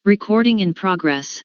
Recording in progress.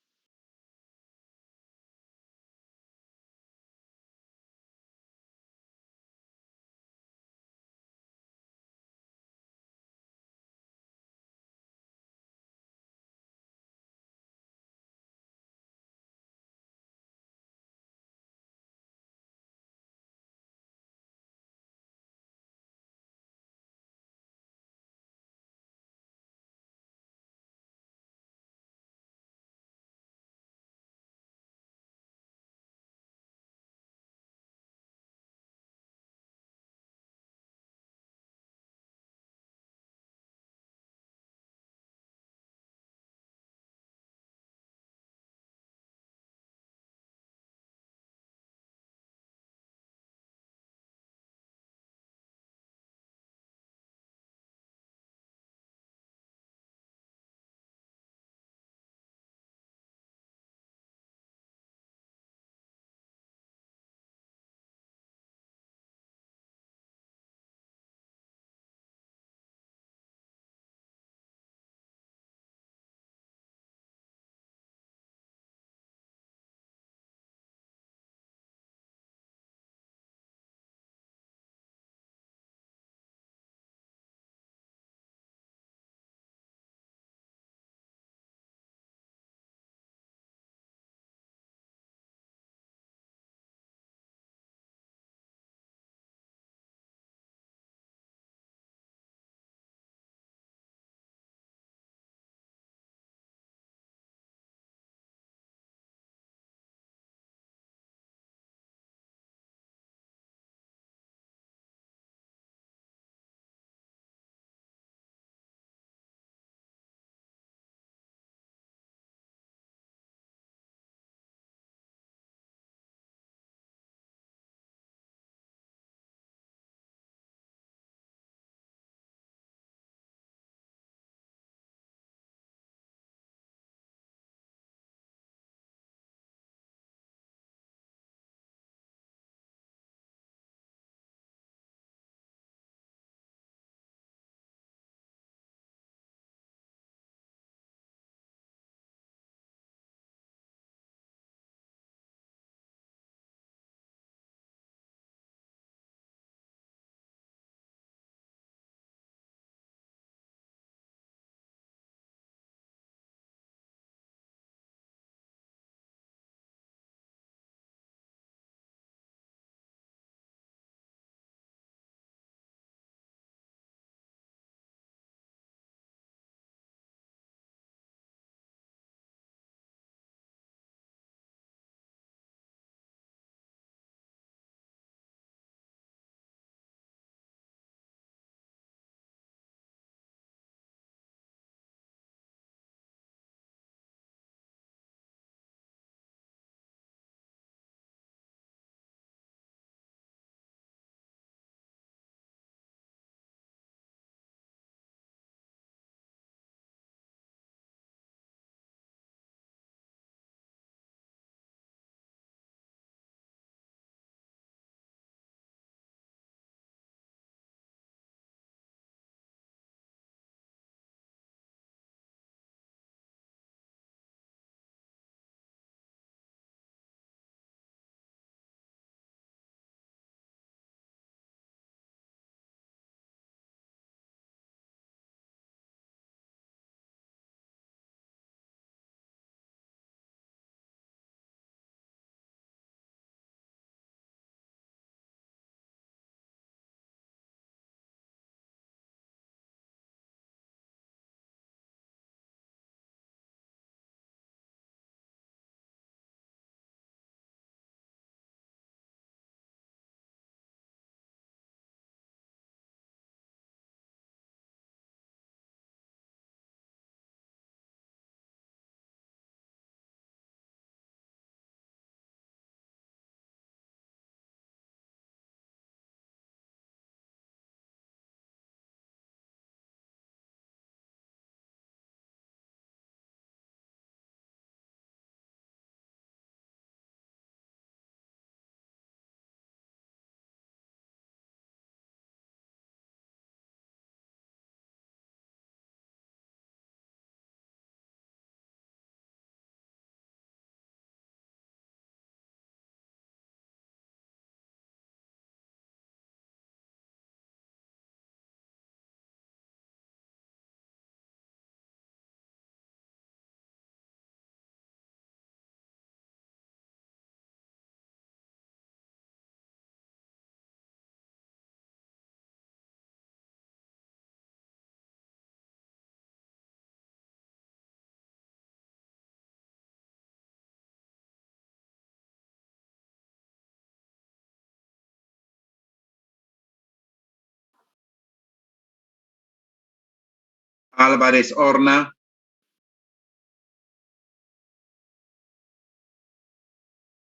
Álvarez Horna.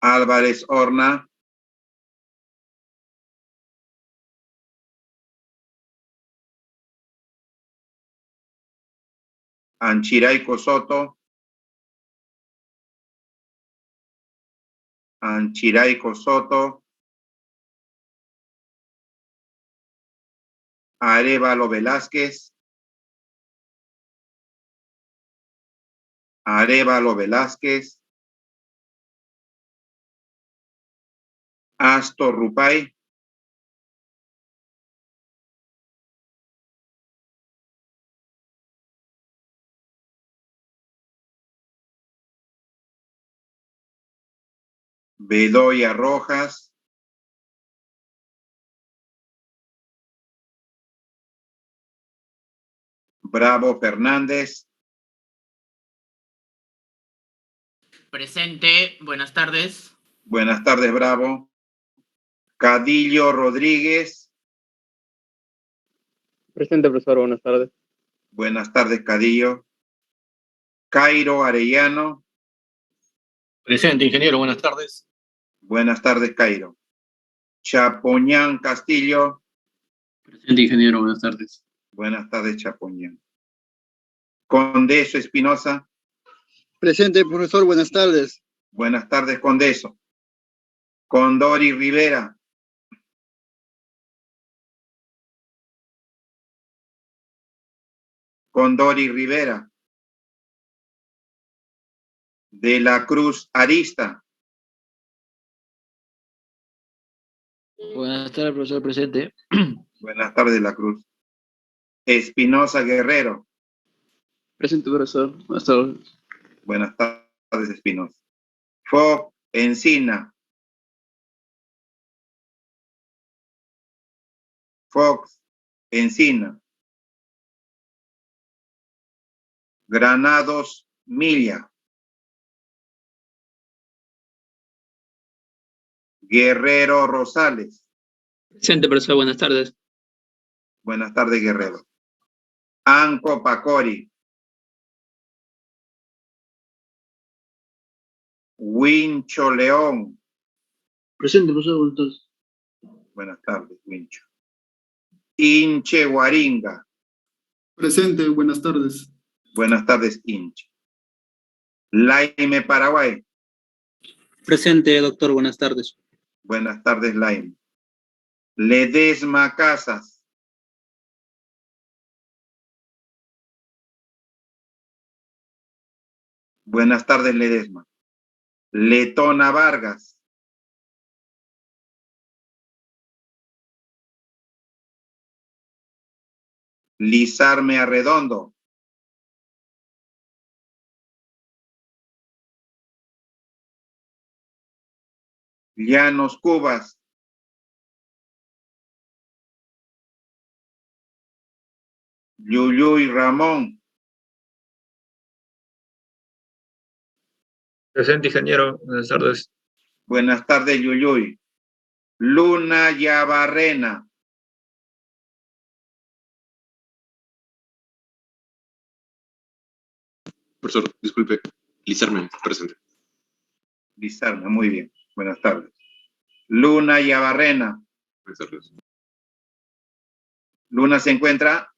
Álvarez Horna. Anchiraico Soto. Anchiraico Soto. Arévalo Velázquez. Arévalo Velázquez. Astor Rupay. Bedoya Rojas. Bravo Fernández. Presente, buenas tardes. Buenas tardes, Bravo. Cadillo Rodríguez. Presente, profesor, buenas tardes. Buenas tardes, Cadillo. Cairo Arellano. Presente, ingeniero, buenas tardes. Buenas tardes, Cairo. Chapoñán Castillo. Presente, ingeniero, buenas tardes. Buenas tardes, Chapoñán. Condeso Espinosa. Presente, profesor, buenas tardes. Buenas tardes, Condeso. Condori Rivera. Condori Rivera. De la Cruz Arista. Buenas tardes, profesor, presente. Buenas tardes, de la Cruz. Espinosa Guerrero. Presente, profesor, buenas tardes. Buenas tardes, Espinosa. Fox Encina. Fox Encina. Granados Milla. Guerrero Rosales. Presente, profesor, buenas tardes. Buenas tardes, Guerrero. Anco Pacori. Wincho León. Presente, profesor, buenas tardes. Buenas tardes, Wincho. Inche Guaringa. Presente, buenas tardes. Buenas tardes, Inche. Laime Paraguay. Presente, doctor, buenas tardes. Buenas tardes, Laime. Ledesma Casas. Buenas tardes, Ledesma. Letona Vargas. Lizarme Arredondo. Llanos Cubas. Yuyuy Ramón. Presente, ingeniero. Buenas tardes. Buenas tardes, Yuyuy. Luna Yabarrena. Profesor, disculpe, Lizarme, presente. Lizarme, muy bien. Buenas tardes. Luna Yabarrena. Buenas tardes. Luna se encuentra.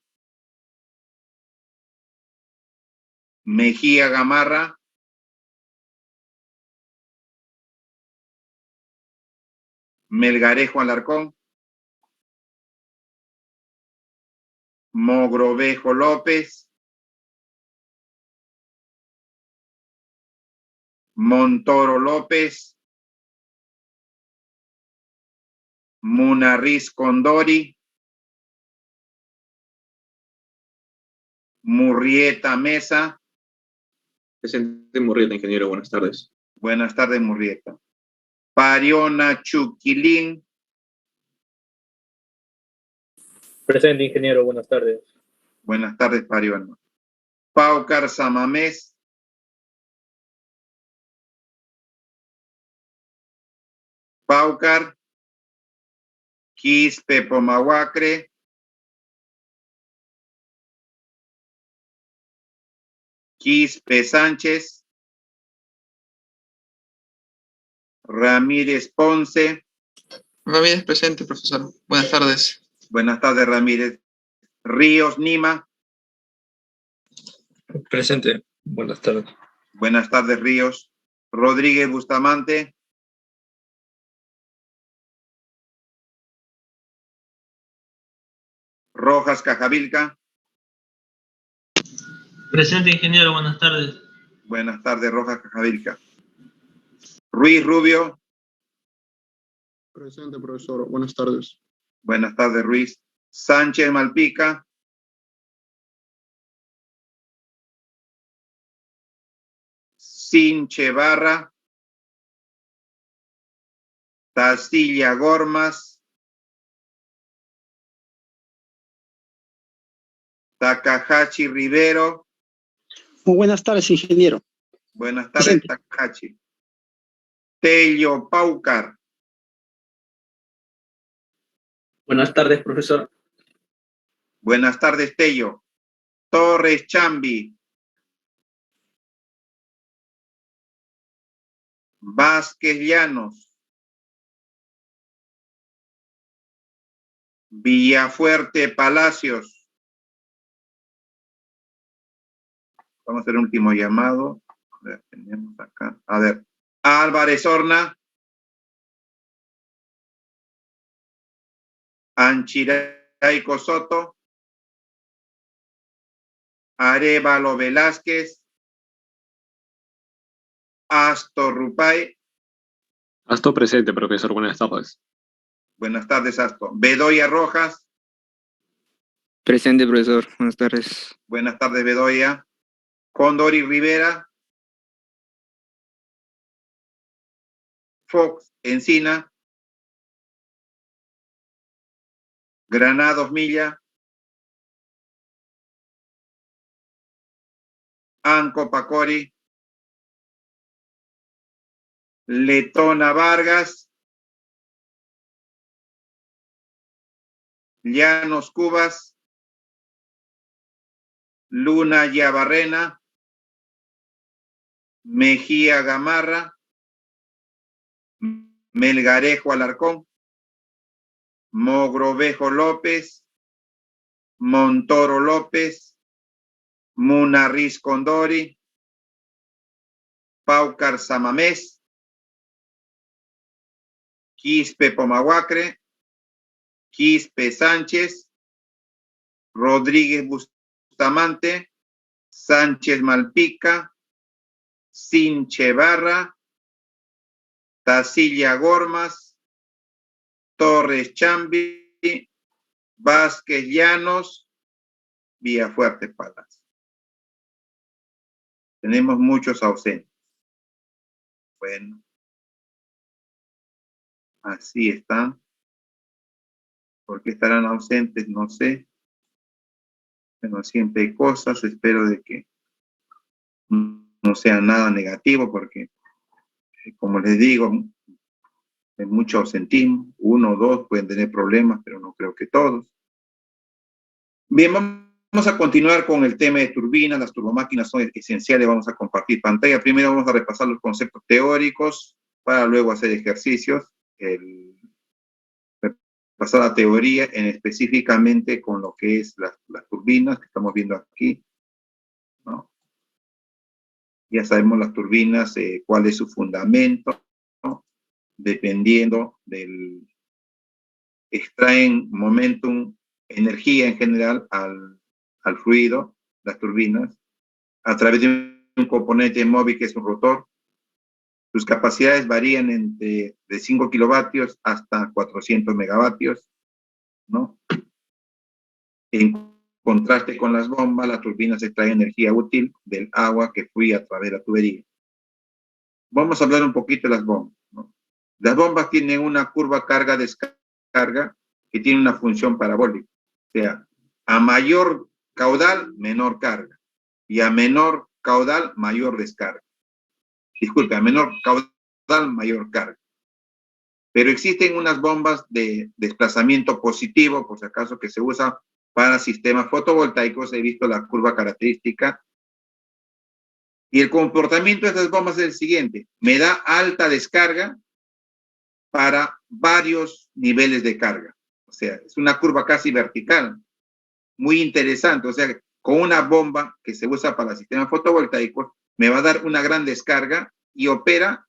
Mejía Gamarra. Melgarejo Alarcón. Mogrovejo López. Montoro López. Munarriz Condori. Murrieta Mesa. Presente, Murrieta, ingeniero, buenas tardes. Buenas tardes, Murrieta. Pariona Chuquilín. Presente, ingeniero. Buenas tardes. Buenas tardes, Pariona. Paucar Samamés. Paucar. Quispe Pomahuacre. Quispe Sánchez, Ramírez Ponce. Ramírez presente, profesor. Buenas tardes. Buenas tardes, Ramírez. Ríos Nima. Presente. Buenas tardes. Buenas tardes, Ríos. Rodríguez Bustamante. Rojas Cajavilca. Presente, ingeniero. Buenas tardes. Buenas tardes, Rojas Cajavilca. Ruiz Rubio. Presente, profesor. Buenas tardes. Buenas tardes, Ruiz. Sánchez Malpica. Sinche Barra. Tastilla Gormas. Takahashi Rivero. Muy buenas tardes, ingeniero. Buenas tardes, Presente. Takahashi. Tello Paucar. Buenas tardes, profesor. Buenas tardes, Tello. Torres Chambi. Vázquez Llanos. Villafuerte Palacios. Vamos a hacer un último llamado. A ver, tenemos acá. A ver. Álvarez Horna. Anchiraico Soto. Arévalo Velázquez. Astor Rupay. Asto presente, profesor. Buenas tardes. Buenas tardes, Astor. Bedoya Rojas. Presente, profesor. Buenas tardes. Buenas tardes, Bedoya. Condori Rivera. Fox Encina. Granados Milla. Anco Pacori. Letona Vargas. Llanos Cubas. Luna Yabarrena. Mejía Gamarra. Melgarejo Alarcón. Mogrovejo López. Montoro López. Munarriz Condori. Paucar Samamés. Quispe Pomahuacre. Quispe Sánchez. Rodríguez Bustamante. Sánchez Malpica. Sinche Barra. Tacilla Gormas. Torres Chambi. Vázquez Llanos. Villafuerte Palacio. Tenemos muchos ausentes. Bueno. Así están. ¿Por qué estarán ausentes? No sé. Pero siempre hay cosas. Espero de que no sea nada negativo porque, como les digo, hay mucho ausentismo. 1 o 2 pueden tener problemas, pero no creo que todos. Bien, vamos a continuar con el tema de turbinas. Las turbomáquinas son esenciales. Vamos a compartir pantalla. Primero vamos a repasar los conceptos teóricos para luego hacer ejercicios. Repasar la teoría específicamente con lo que es las turbinas que estamos viendo aquí, ¿no? Ya sabemos las turbinas, cuál es su fundamento, ¿no? Dependiendo del... extraen momentum, energía en general al fluido, las turbinas, a través de un componente móvil que es un rotor. Sus capacidades varían de 5 kilovatios hasta 400 megavatios, ¿no? En contraste con las bombas, las turbinas extraen energía útil del agua que fluye a través de la tubería. Vamos a hablar un poquito de las bombas, ¿no? Las bombas tienen una curva carga-descarga que tiene una función parabólica. O sea, a mayor caudal, menor carga. Y a menor caudal, mayor descarga. Disculpe, a menor caudal, mayor carga. Pero existen unas bombas de desplazamiento positivo, por si acaso, que se usa para sistemas fotovoltaicos. He visto la curva característica Y el comportamiento de estas bombas es el siguiente. Me da alta descarga para varios niveles de carga. O sea, es una curva casi vertical. Muy interesante. O sea, con una bomba que se usa para sistemas fotovoltaicos, me va a dar una gran descarga y opera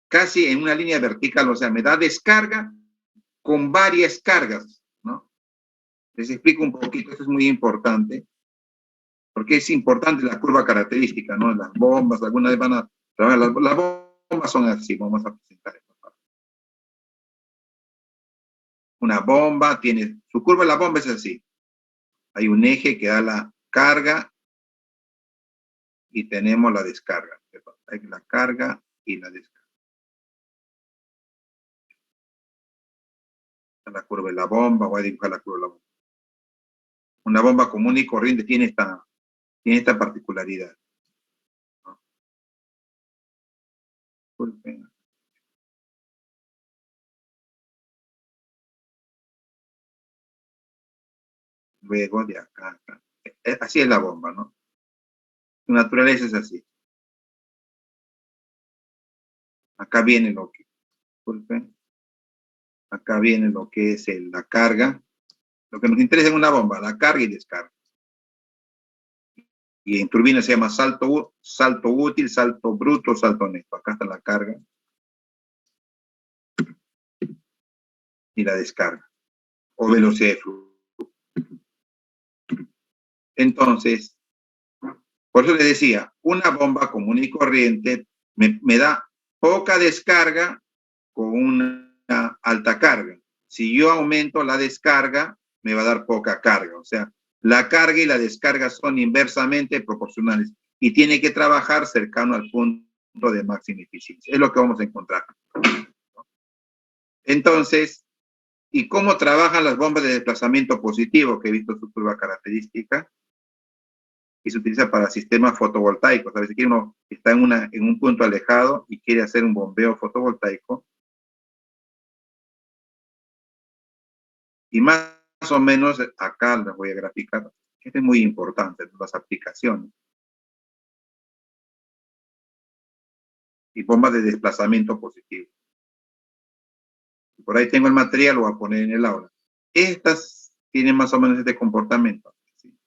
casi en una línea vertical. O sea, me da descarga con varias cargas, ¿no? Les explico un poquito. Esto es muy importante. Porque es importante la curva característica, ¿no? Las bombas, algunas vez van a trabajar. Las bombas son así. Vamos a presentar esto. Una bomba tiene, su curva de la bomba es así. Hay un eje que da la carga y tenemos la descarga. Hay la carga y la descarga. La curva de la bomba, voy a dibujar la curva de la bomba. Una bomba común y corriente tiene esta particularidad. ¿No? Luego de acá, acá. Así es la bomba, ¿no? Su naturaleza es así. Acá viene lo que, disculpen. Acá viene lo que es la carga. Lo que nos interesa en una bomba, la carga y descarga. Y en turbina se llama salto útil, salto bruto, salto neto. Acá está la carga y la descarga, o velocidad de flujo. Entonces, por eso les decía, una bomba común y corriente me da poca descarga con una alta carga. Si yo aumento la descarga, me va a dar poca carga. O sea, la carga y la descarga son inversamente proporcionales y tiene que trabajar cercano al punto de máxima eficiencia. Es lo que vamos a encontrar. Entonces, ¿y cómo trabajan las bombas de desplazamiento positivo? Que he visto su curva característica y se utiliza para sistemas fotovoltaicos. A veces que uno está en un punto alejado y quiere hacer un bombeo fotovoltaico. Y más o menos acá les voy a graficar. Esto es muy importante, las aplicaciones. Y bombas de desplazamiento positivo. Por ahí tengo el material, lo voy a poner en el aula. Estas tienen más o menos este comportamiento. ¿Sí?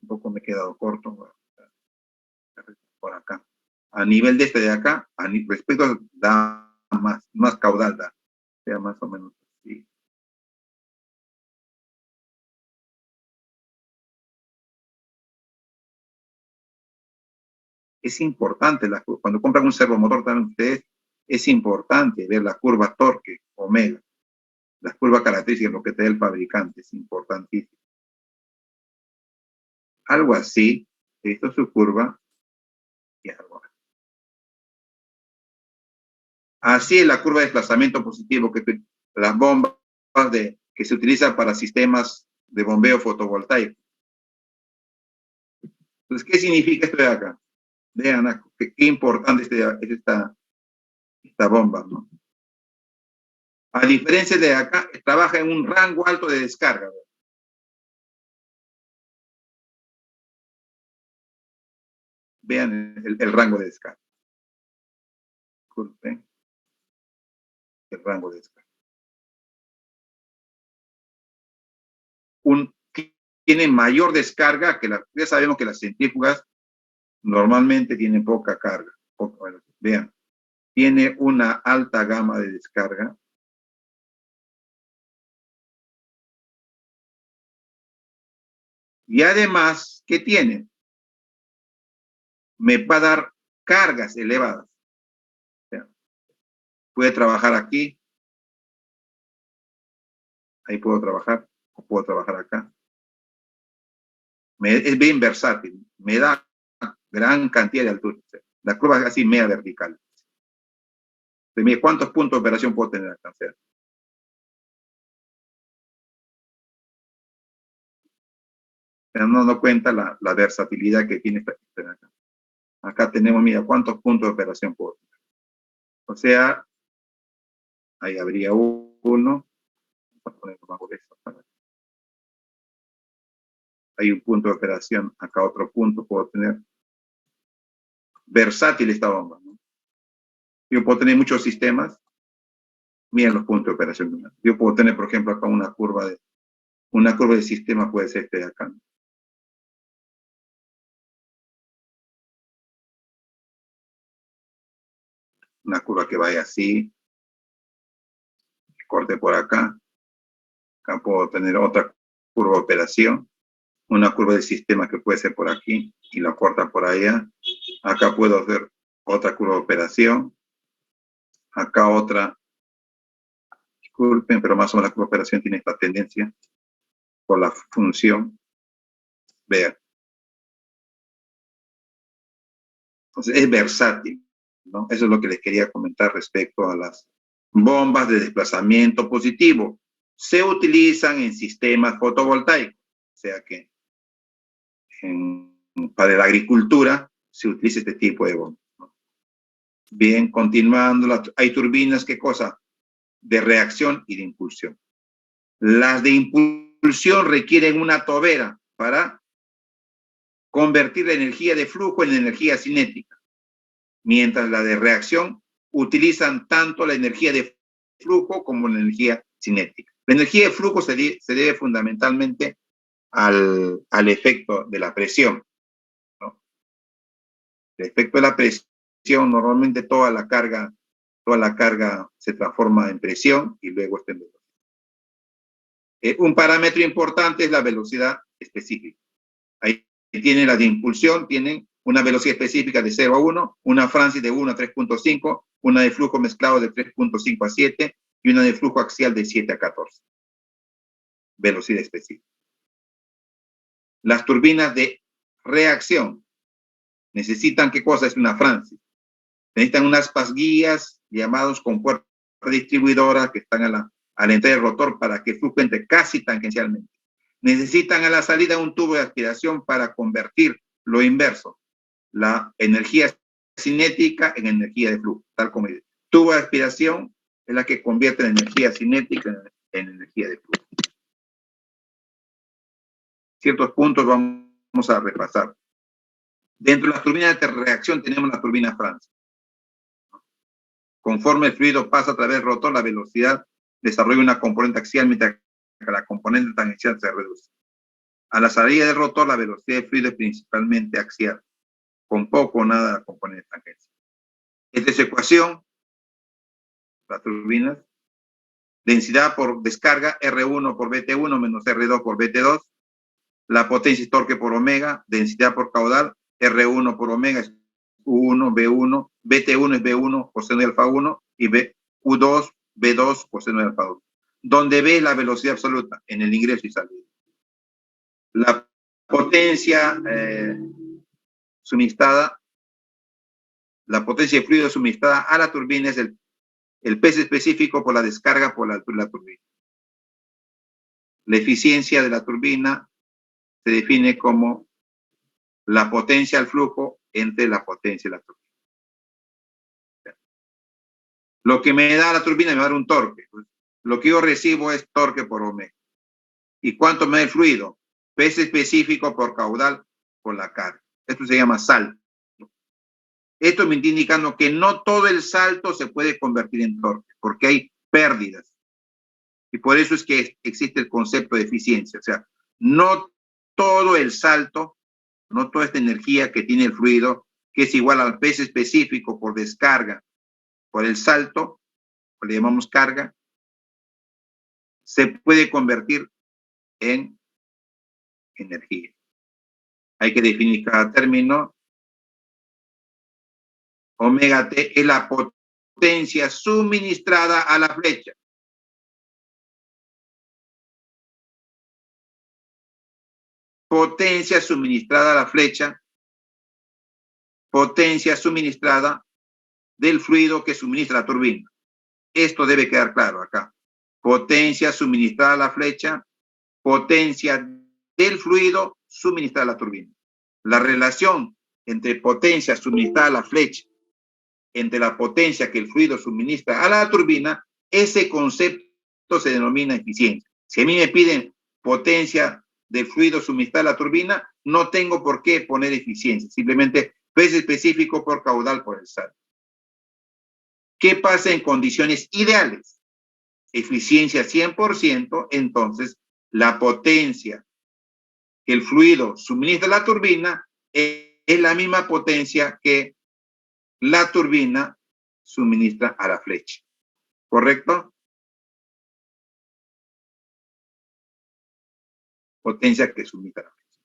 Un poco me he quedado corto. Por acá. A nivel de este de acá, respecto a da más caudal, da. O sea, más o menos así. Es importante, cuando compran un servomotor también ustedes, es importante ver la curva torque, omega, las curvas características, lo que te da el fabricante, es importantísimo. Algo así, esto es su curva, y algo así. Así es la curva de desplazamiento positivo, las bombas que se utilizan para sistemas de bombeo fotovoltaico. Entonces, ¿qué significa esto de acá? Vean qué importante es esta bomba, ¿no? A diferencia de acá, trabaja en un rango alto de descarga. Vean el rango de descarga. Disculpen. El rango de descarga. Tiene mayor descarga que ya sabemos que las centrífugas normalmente tienen poca carga. Bueno, vean, tiene una alta gama de descarga. Y además, ¿qué tiene? Me va a dar cargas elevadas. O sea, puede trabajar aquí. Ahí puedo trabajar. O puedo trabajar acá. Es bien versátil. Me da gran cantidad de altura. O sea, la curva es así media vertical. ¿Cuántos puntos de operación puedo tener acá? O sea, pero no cuenta la versatilidad que tiene esta acá. Acá tenemos, mira, cuántos puntos de operación puedo tener. O sea, ahí habría uno, a ponerlo más grueso. Hay un punto de operación, acá otro punto puedo tener. Versátil esta bomba, ¿no? Yo puedo tener muchos sistemas. Miren los puntos de operación. Yo puedo tener, por ejemplo, acá una curva de sistema, puede ser este de acá, ¿no? Una curva que vaya así, que corte por acá. Acá puedo tener otra curva de operación, una curva de sistema que puede ser por aquí y la corta por allá. Acá puedo hacer otra curva de operación. Acá otra. Disculpen, pero más o menos la curva de operación tiene esta tendencia por la función. Vean. Entonces es versátil, ¿no? Eso es lo que les quería comentar respecto a las bombas de desplazamiento positivo. Se utilizan en sistemas fotovoltaicos, o sea que para la agricultura se utiliza este tipo de bombas, ¿no? Bien, continuando, hay turbinas, ¿qué cosa? De reacción y de impulsión. Las de impulsión requieren una tobera para convertir la energía de flujo en energía cinética, mientras la de reacción utilizan tanto la energía de flujo como la energía cinética. La energía de flujo se debe fundamentalmente al efecto de la presión, ¿no? El efecto de la presión, normalmente toda la carga se transforma en presión y luego está en velocidad. Un parámetro importante es la velocidad específica. Ahí tienen las de impulsión, tienen una velocidad específica de 0 a 1, una Francis de 1 a 3.5, una de flujo mezclado de 3.5 a 7 y una de flujo axial de 7 a 14. Velocidad específica. Las turbinas de reacción necesitan, ¿qué cosa es una Francis? Necesitan unas pasguías llamados compuertas distribuidoras que están a la entrada del rotor para que el flujo entre casi tangencialmente. Necesitan a la salida un tubo de aspiración para convertir lo inverso, la energía cinética en energía de flujo, tal como dice. Tubo de aspiración es la que convierte la energía cinética en energía de flujo. Ciertos puntos vamos a repasar. Dentro de las turbinas de reacción tenemos la turbina Francis. Conforme el fluido pasa a través del rotor, la velocidad desarrolla una componente axial, mientras que la componente tangencial se reduce. A la salida del rotor, la velocidad del fluido es principalmente axial, con poco o nada de la componente tangencial. Esta es su ecuación, las turbinas. Densidad por descarga, R1 por BT1 menos R2 por BT2. La potencia y torque por omega, densidad por caudal, R1 por omega es U1, B1, BT1 es B1 coseno de alfa 1 y U2, B2 coseno de alfa 2. Donde B es la velocidad absoluta en el ingreso y salida. La potencia suministrada, la potencia de fluido suministrada a la turbina es el peso específico por la descarga por la altura de la turbina. La eficiencia de la turbina se define como la potencia al flujo entre la potencia y la turbina. Lo que me da la turbina me va a dar un torque. Lo que yo recibo es torque por omega. ¿Y cuánto me da el fluido? Peso específico por caudal por la carga. Esto se llama salto. Esto me está indicando que no todo el salto se puede convertir en torque, porque hay pérdidas. Y por eso es que existe el concepto de eficiencia. O sea, no todo el salto, no toda esta energía que tiene el fluido, que es igual al peso específico por descarga, por el salto, le llamamos carga, se puede convertir en energía. Hay que definir cada término. Omega T es la potencia suministrada a la flecha. Potencia suministrada a la flecha. Potencia suministrada del fluido que suministra la turbina. Esto debe quedar claro acá. Potencia suministrada a la flecha. Potencia del fluido suministrada a la turbina. La relación entre potencia suministrada a la flecha, entre la potencia que el fluido suministra a la turbina, ese concepto se denomina eficiencia. Si a mí me piden potencia del fluido suministrado a la turbina, no tengo por qué poner eficiencia, simplemente peso específico por caudal por el salto. ¿Qué pasa en condiciones ideales? Eficiencia 100%, entonces la potencia que el fluido suministra a la turbina es la misma potencia que la turbina suministra a la flecha. ¿Correcto? Potencia que suministra la flecha.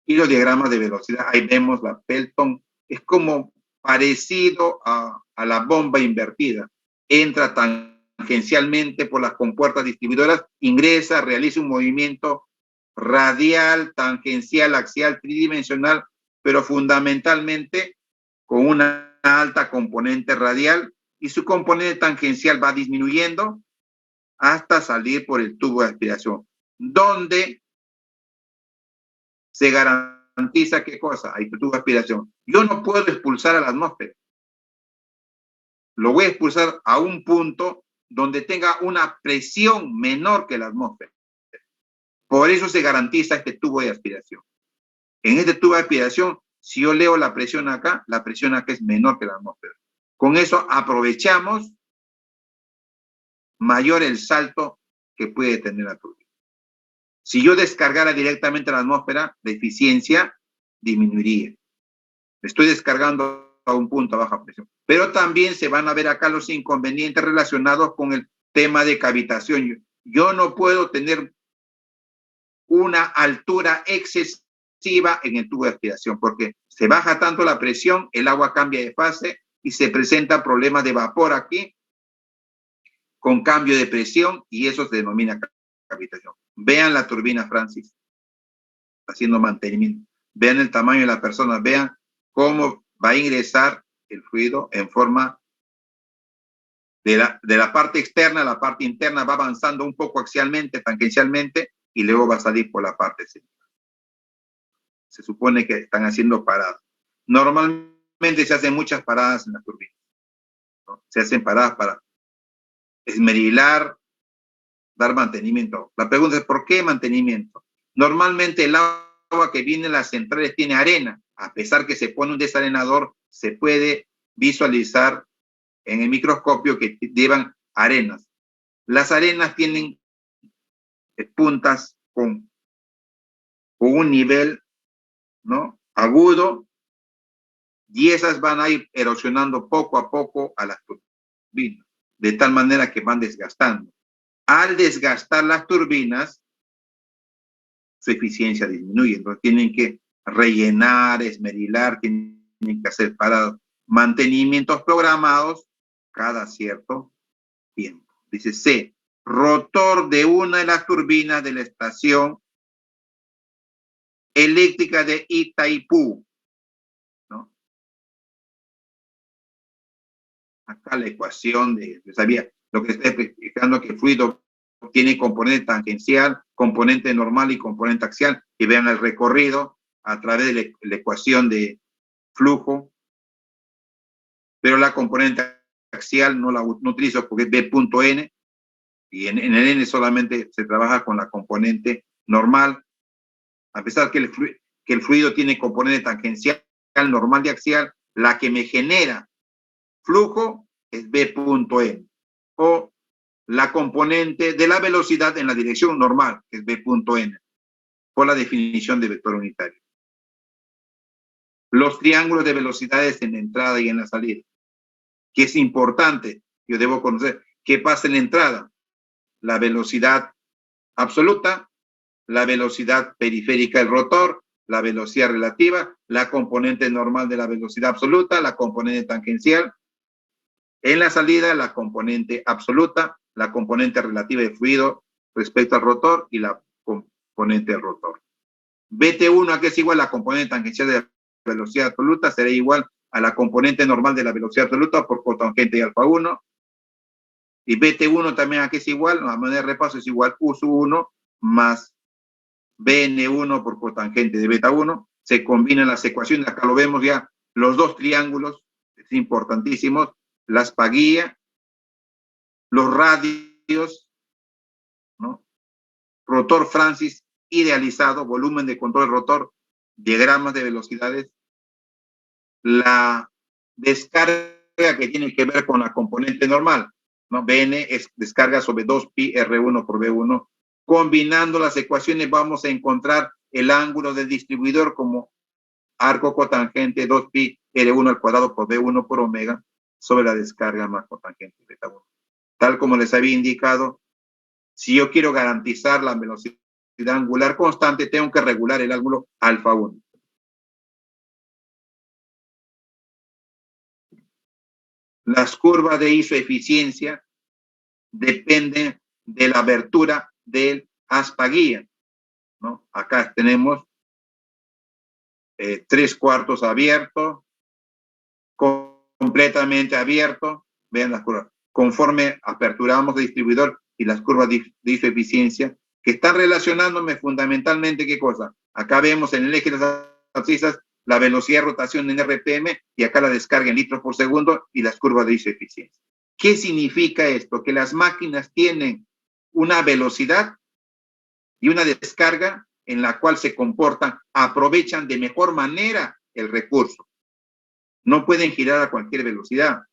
Y los diagramas de velocidad, ahí vemos la Pelton, es como parecido a la bomba invertida. Entra tangencialmente por las compuertas distribuidoras, ingresa, realiza un movimiento radial, tangencial, axial, tridimensional, pero fundamentalmente con una alta componente radial y su componente tangencial va disminuyendo hasta salir por el tubo de aspiración, donde se garantiza ¿qué cosa? Hay tubo de aspiración. Yo no puedo expulsar a la atmósfera. Lo voy a expulsar a un punto donde tenga una presión menor que la atmósfera. Por eso se garantiza este tubo de aspiración. En este tubo de aspiración, si yo leo la presión acá es menor que la atmósfera. Con eso aprovechamos mayor el salto que puede tener la turbina. Si yo descargara directamente a la atmósfera, la eficiencia disminuiría. Estoy descargando a un punto a baja presión. Pero también se van a ver acá los inconvenientes relacionados con el tema de cavitación. Yo no puedo tener una altura excesiva en el tubo de aspiración porque se baja tanto la presión, el agua cambia de fase y se presentan problemas de vapor aquí con cambio de presión y eso se denomina cavitación. Vean la turbina, Francis, haciendo mantenimiento. Vean el tamaño de la persona, vean cómo va a ingresar el fluido en forma de la parte externa a la parte interna, va avanzando un poco axialmente, tangencialmente, y luego va a salir por la parte central. Se supone que están haciendo paradas. Normalmente se hacen muchas paradas en la turbina, ¿no? Se hacen paradas para esmerilar, dar mantenimiento. La pregunta es, ¿por qué mantenimiento? Normalmente el agua que viene de las centrales tiene arena. A pesar que se pone un desarenador, se puede visualizar en el microscopio que llevan arenas. Las arenas tienen puntas con un nivel, ¿no?, agudo, y esas van a ir erosionando poco a poco a las turbinas, de tal manera que van desgastando. Al desgastar las turbinas, su eficiencia disminuye, entonces tienen que rellenar, esmerilar, tienen que hacer paradas, mantenimientos programados cada cierto tiempo. Dice C, rotor de una de las turbinas de la estación eléctrica de Itaipú, ¿no? Acá la ecuación sabía lo que está explicando, que el fluido tiene componente tangencial, componente normal y componente axial, y vean el recorrido a través de la ecuación de flujo, pero la componente axial no la utilizo porque es B.N, y en el N solamente se trabaja con la componente normal, a pesar que el fluido tiene componente tangencial, normal y axial, la que me genera flujo es B.N, o la componente de la velocidad en la dirección normal, que es B.N, por la definición de vector unitario. Los triángulos de velocidades en la entrada y en la salida, que es importante, yo debo conocer qué pasa en la entrada, la velocidad absoluta, la velocidad periférica del rotor, la velocidad relativa, la componente normal de la velocidad absoluta, la componente tangencial. En la salida, la componente absoluta, la componente relativa de fluido respecto al rotor y la componente del rotor. BT1, ¿a qué es igual? La componente tangencial de la velocidad absoluta será igual a la componente normal de la velocidad absoluta por cotangente de alfa 1. Y BT1 también, ¿a qué es igual? A manera de repaso, es igual U1 más BN1 por cotangente de beta 1. Se combinan las ecuaciones, acá lo vemos ya, los dos triángulos, es importantísimos, las paguía, los radios ¿no? Rotor Francis idealizado, volumen de control rotor, diagramas de velocidades, la descarga que tiene que ver con la componente normal, ¿no? Bn es descarga sobre 2pi R1 por V1. Combinando las ecuaciones vamos a encontrar el ángulo del distribuidor como arco cotangente 2pi R1 al cuadrado por V1 por omega sobre la descarga más cotangente beta 1. Tal como les había indicado, si yo quiero garantizar la velocidad angular constante, tengo que regular el ángulo alfa 1. Las curvas de isoeficiencia dependen de la abertura del aspa guía, ¿no? Acá tenemos 3/4 abierto, completamente abierto. Vean las curvas. Conforme aperturamos el distribuidor y las curvas de isoeficiencia, que están relacionándome fundamentalmente, ¿qué cosa? Acá vemos en el eje de las abscisas la velocidad de rotación en RPM y acá la descarga en litros por segundo y las curvas de isoeficiencia. ¿Qué significa esto? Que las máquinas tienen una velocidad y una descarga en la cual se comportan, aprovechan de mejor manera el recurso. No pueden girar a cualquier velocidad.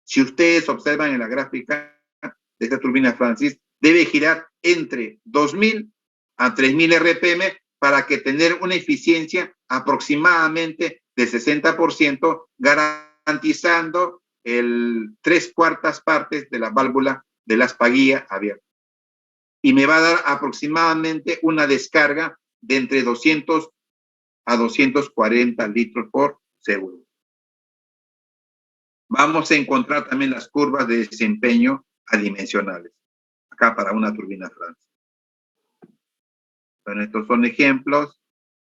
Si ustedes observan en la gráfica de esta turbina Francis, debe girar entre 2000 a 3000 RPM para que tener una eficiencia aproximadamente de 60%, garantizando el 3/4 partes de la válvula de la aspa guía abierta. Y me va a dar aproximadamente una descarga de entre 200 a 240 litros por segundo. Vamos a encontrar también las curvas de desempeño adimensionales, acá para una turbina Francis. Bueno, estos son ejemplos.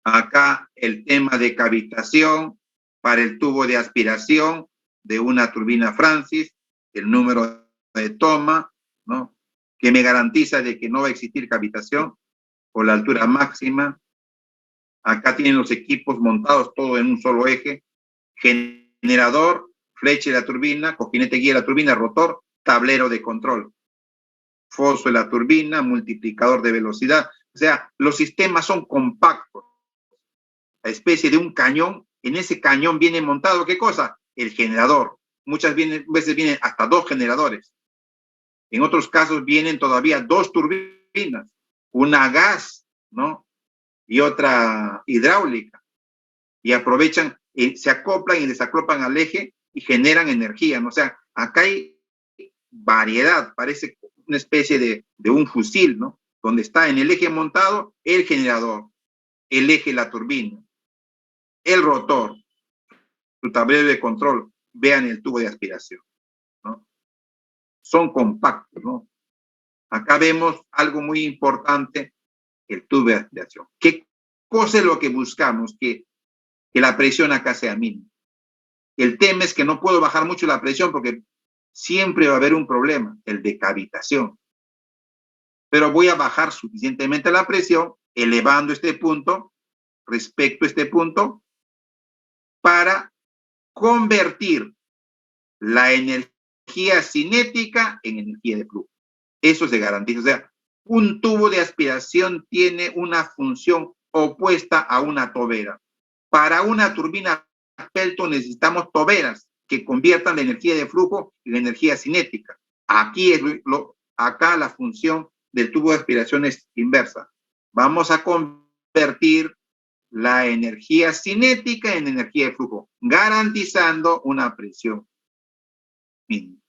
Acá el tema de cavitación para el tubo de aspiración de una turbina Francis, el número de toma, ¿no? Que me garantiza de que no va a existir cavitación por la altura máxima. Acá tienen los equipos montados todo en un solo eje. Generador, flecha de la turbina, cojinete guía de la turbina, rotor, tablero de control. Foso de la turbina, multiplicador de velocidad. O sea, los sistemas son compactos. La especie de un cañón, en ese cañón viene montado, ¿qué cosa? El generador. Muchas veces vienen hasta 2 generadores. En otros casos vienen todavía 2 turbinas, una a gas, ¿no? Y otra hidráulica. Y aprovechan, se acoplan y desacoplan al eje y generan energía, ¿no? O sea, acá hay variedad, parece una especie de un fusil, ¿no? Donde está en el eje montado el generador, el eje la turbina, el rotor, su tablero de control, vean el tubo de aspiración, ¿no? Son compactos, ¿no? Acá vemos algo muy importante, el tubo de aspiración. ¿Qué cosa es lo que buscamos? Que la presión acá sea mínima. El tema es que no puedo bajar mucho la presión porque siempre va a haber un problema, el de cavitación. Pero voy a bajar suficientemente la presión, elevando este punto respecto a este punto, para convertir la energía cinética en energía de flujo. Eso se garantiza. O sea, un tubo de aspiración tiene una función opuesta a una tobera. Para una turbina Pelton necesitamos toberas que conviertan la energía de flujo en energía cinética. Aquí acá la función del tubo de aspiración es inversa. Vamos a convertir la energía cinética en energía de flujo, garantizando una presión mínima.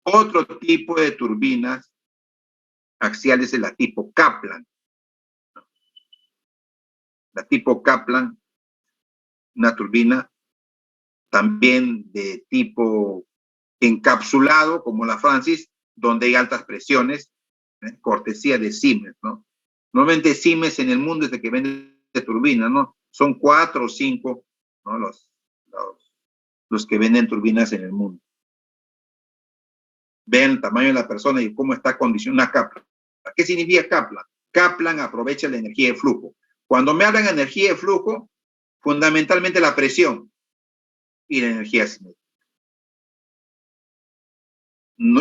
Otro tipo de turbinas axiales es la tipo Kaplan. La tipo Kaplan, una turbina también de tipo encapsulado, como la Francis, donde hay altas presiones, cortesía de Siemens, ¿no? Normalmente Siemens en el mundo es de que vende turbinas, ¿no? Son 4 o 5, ¿no? Los que venden turbinas en el mundo. Vean el tamaño de la persona y cómo está condicionada Kaplan. ¿Qué significa Kaplan? Kaplan aprovecha la energía de flujo. Cuando me hablan de energía de flujo, fundamentalmente la presión y la energía cinética.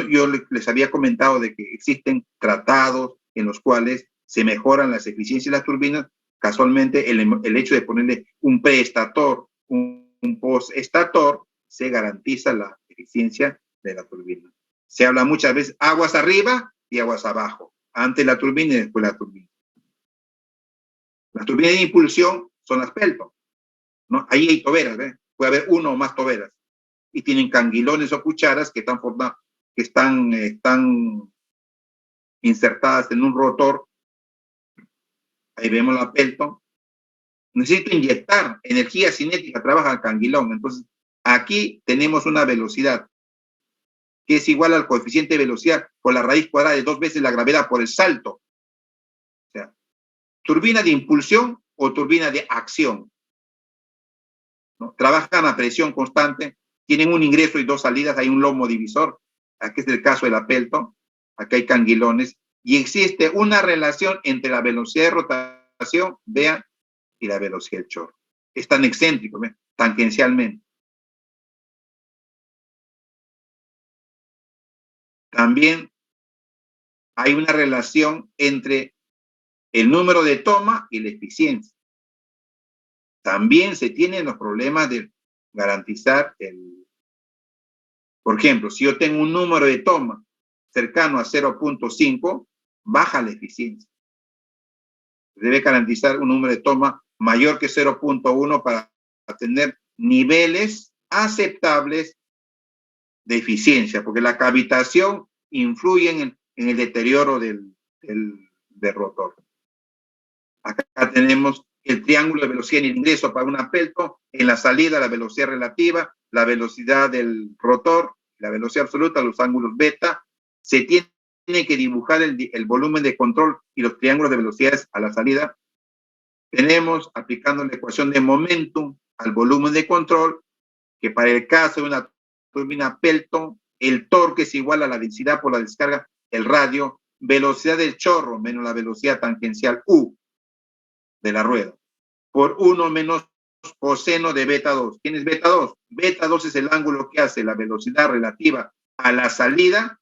yo les había comentado de que existen tratados en los cuales se mejoran las eficiencias de las turbinas. Casualmente, el hecho de ponerle un preestator, un postestator, se garantiza la eficiencia de la turbina. Se habla muchas veces aguas arriba y aguas abajo, antes la turbina y después la turbina. Las turbinas de impulsión son las Pelton, ¿no? Ahí hay toberas, ¿ves? Puede haber uno o más toberas. Y tienen canguilones o cucharas que están insertadas en un rotor. Ahí vemos la Pelton. Necesito inyectar energía cinética, trabaja el canguilón. Entonces, aquí tenemos una velocidad que es igual al coeficiente de velocidad por la raíz cuadrada de 2 veces la gravedad por el salto. O sea, turbina de impulsión o turbina de acción, ¿no? Trabajan a presión constante, tienen un ingreso y 2 salidas, hay un lomo divisor. Aquí es el caso de la Pelton, acá hay canguilones, y existe una relación entre la velocidad de rotación, vean, y la velocidad del chorro. Es tan excéntrico, ¿ven? Tangencialmente. También hay una relación entre el número de toma y la eficiencia. También se tienen los problemas de garantizar por ejemplo, si yo tengo un número de toma cercano a 0.5, baja la eficiencia. Debe garantizar un número de toma mayor que 0.1 para tener niveles aceptables de eficiencia, porque la cavitación influye en el deterioro del rotor. Acá tenemos el triángulo de velocidad en el ingreso para una Pelton, en la salida la velocidad relativa, la velocidad del rotor, la velocidad absoluta, los ángulos beta. Se tiene que dibujar el volumen de control y los triángulos de velocidades a la salida. Tenemos, aplicando la ecuación de momentum al volumen de control, que para el caso de una turbina Pelton, el torque es igual a la densidad por la descarga, el radio, velocidad del chorro menos la velocidad tangencial U de la rueda, por 1 menos coseno de beta 2. ¿Quién es beta 2? Beta 2 es el ángulo que hace la velocidad relativa a la salida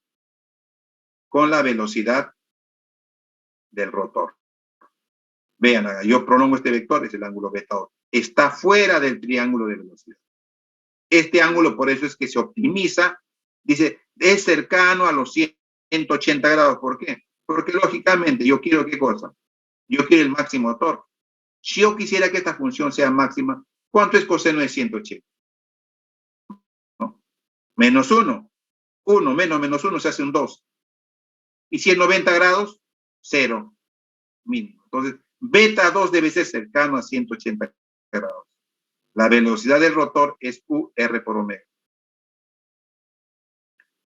con la velocidad del rotor. Vean, yo prolongo este vector, es el ángulo beta 2. Está fuera del triángulo de velocidad. Este ángulo, por eso es que se optimiza, dice, es cercano a los 180 grados. ¿Por qué? Porque lógicamente yo quiero, ¿qué cosa? Yo quiero el máximo torque. Si yo quisiera que esta función sea máxima, ¿cuánto es coseno de 180? ¿No? Menos 1. 1 menos menos 1 se hace un 2. Y si es 90 grados, 0 mínimo. Entonces, beta 2 debe ser cercano a 180 grados. La velocidad del rotor es UR por omega.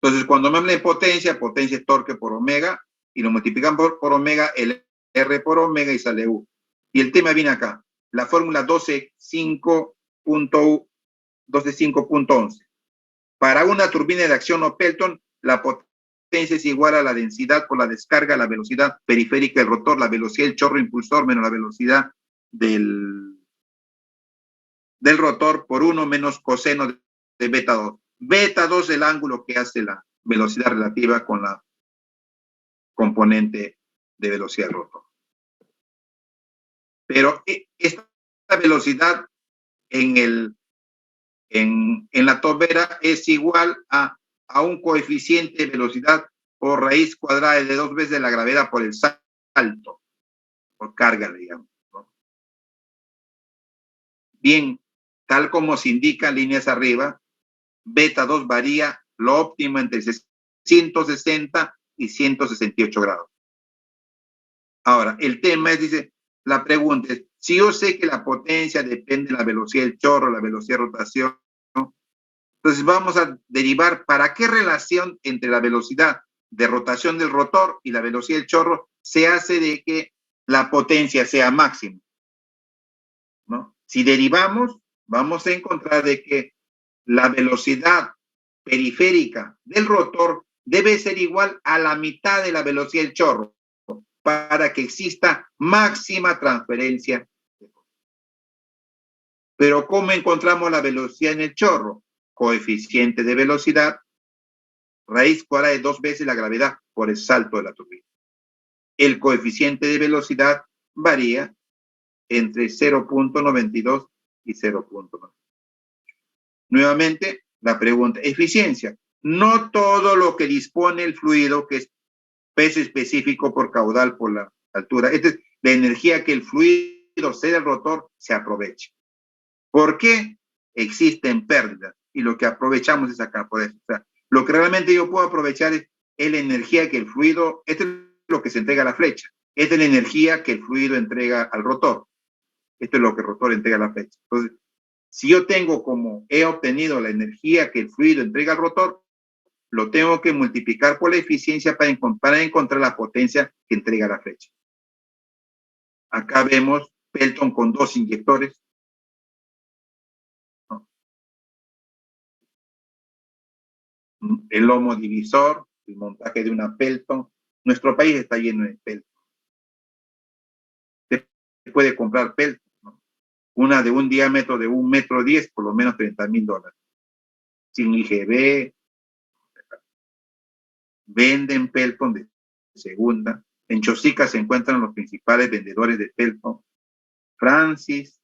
Entonces, cuando me hablan de potencia, potencia es torque por omega, y lo multiplican por omega, el R por omega y sale U. Y el tema viene acá, la fórmula 12.5.11. Para una turbina de acción o Pelton, la potencia es igual a la densidad por la descarga, la velocidad periférica del rotor, la velocidad del chorro impulsor menos la velocidad del rotor por 1 menos coseno de beta 2. Beta 2 es el ángulo que hace la velocidad relativa con la componente de velocidad del rotor. Pero esta velocidad en la tobera es igual a un coeficiente de velocidad por raíz cuadrada de 2 veces la gravedad por el salto, por carga, digamos, ¿no? Bien, tal como se indica en líneas arriba, beta 2 varía lo óptimo entre 160 y 168 grados. Ahora, el tema es, dice, la pregunta es, si yo sé que la potencia depende de la velocidad del chorro, la velocidad de rotación, ¿no? Entonces vamos a derivar para qué relación entre la velocidad de rotación del rotor y la velocidad del chorro se hace de que la potencia sea máxima, ¿no? Si derivamos, vamos a encontrar de que la velocidad periférica del rotor debe ser igual a la mitad de la velocidad del chorro para que exista máxima transferencia. Pero ¿cómo encontramos la velocidad en el chorro? Coeficiente de velocidad raíz cuadrada de 2 veces la gravedad por el salto de la turbina. El coeficiente de velocidad varía entre 0.92 y 0.9. Nuevamente, la pregunta, eficiencia. No todo lo que dispone el fluido, que es peso específico por caudal por la altura, esta es la energía que el fluido cede al rotor, se aprovecha. ¿Por qué? Existen pérdidas y lo que aprovechamos es acá, por eso. O sea, lo que realmente yo puedo aprovechar es la energía que el fluido, esto es lo que se entrega a la flecha, esta es la energía que el fluido entrega al rotor. Esto es lo que el rotor entrega a la flecha. Entonces, si yo tengo como he obtenido la energía que el fluido entrega al rotor, lo tengo que multiplicar por la eficiencia para encontrar la potencia que entrega la flecha. Acá vemos Pelton con 2 inyectores. ¿No? El lomo divisor, el montaje de una Pelton. Nuestro país está lleno de Pelton. Se puede comprar Pelton, ¿no? Una de un diámetro de 1,10 m, por lo menos $30,000. Sin IGB. Venden Pelton de segunda. En Chosica se encuentran los principales vendedores de Pelton. Francis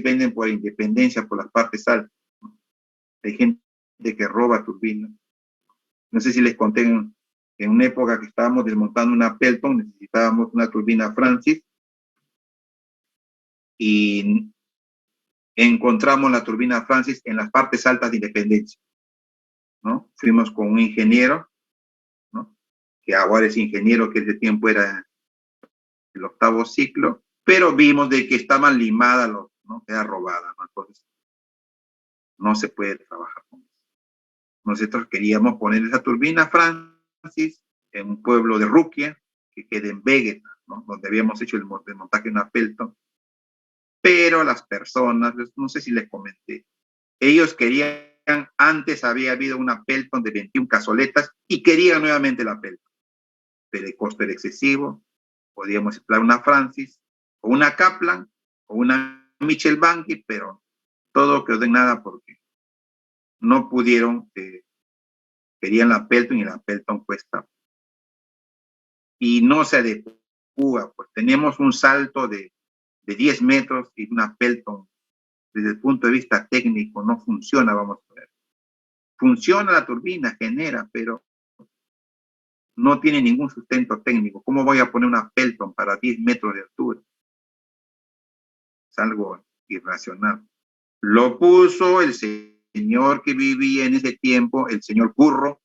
venden por Independencia, por las partes altas. Hay gente que roba turbinas. No sé si les conté en una época que estábamos desmontando una Pelton, necesitábamos una turbina Francis y encontramos la turbina Francis en las partes altas de Independencia, ¿no? Fuimos con un ingeniero, ¿no? Que ahora es ingeniero, que ese tiempo era el 8º ciclo, pero vimos de que estaban limadas, ¿no? Era robada, ¿no? Entonces, no se puede trabajar con eso. Nosotros queríamos poner esa turbina Francis en un pueblo de Ruquia, que queda en Vegeta, ¿no? Donde habíamos hecho el montaje de una Pelton, pero las personas, no sé si les comenté, ellos querían, antes había habido una Pelton de 21 cazoletas y querían nuevamente la Pelton, pero el costo era excesivo. Podíamos emplear una Francis, o una Kaplan, o una Mitchell Banky, pero todo quedó en nada porque no pudieron, querían la Pelton y la Pelton cuesta. Y no se adecua, pues tenemos un salto de 10 metros y una Pelton, desde el punto de vista técnico, no funciona, vamos a ver. Funciona la turbina, genera, pero no tiene ningún sustento técnico. ¿Cómo voy a poner una Pelton para 10 metros de altura? Es algo irracional. Lo puso el señor que vivía en ese tiempo, el señor Curro,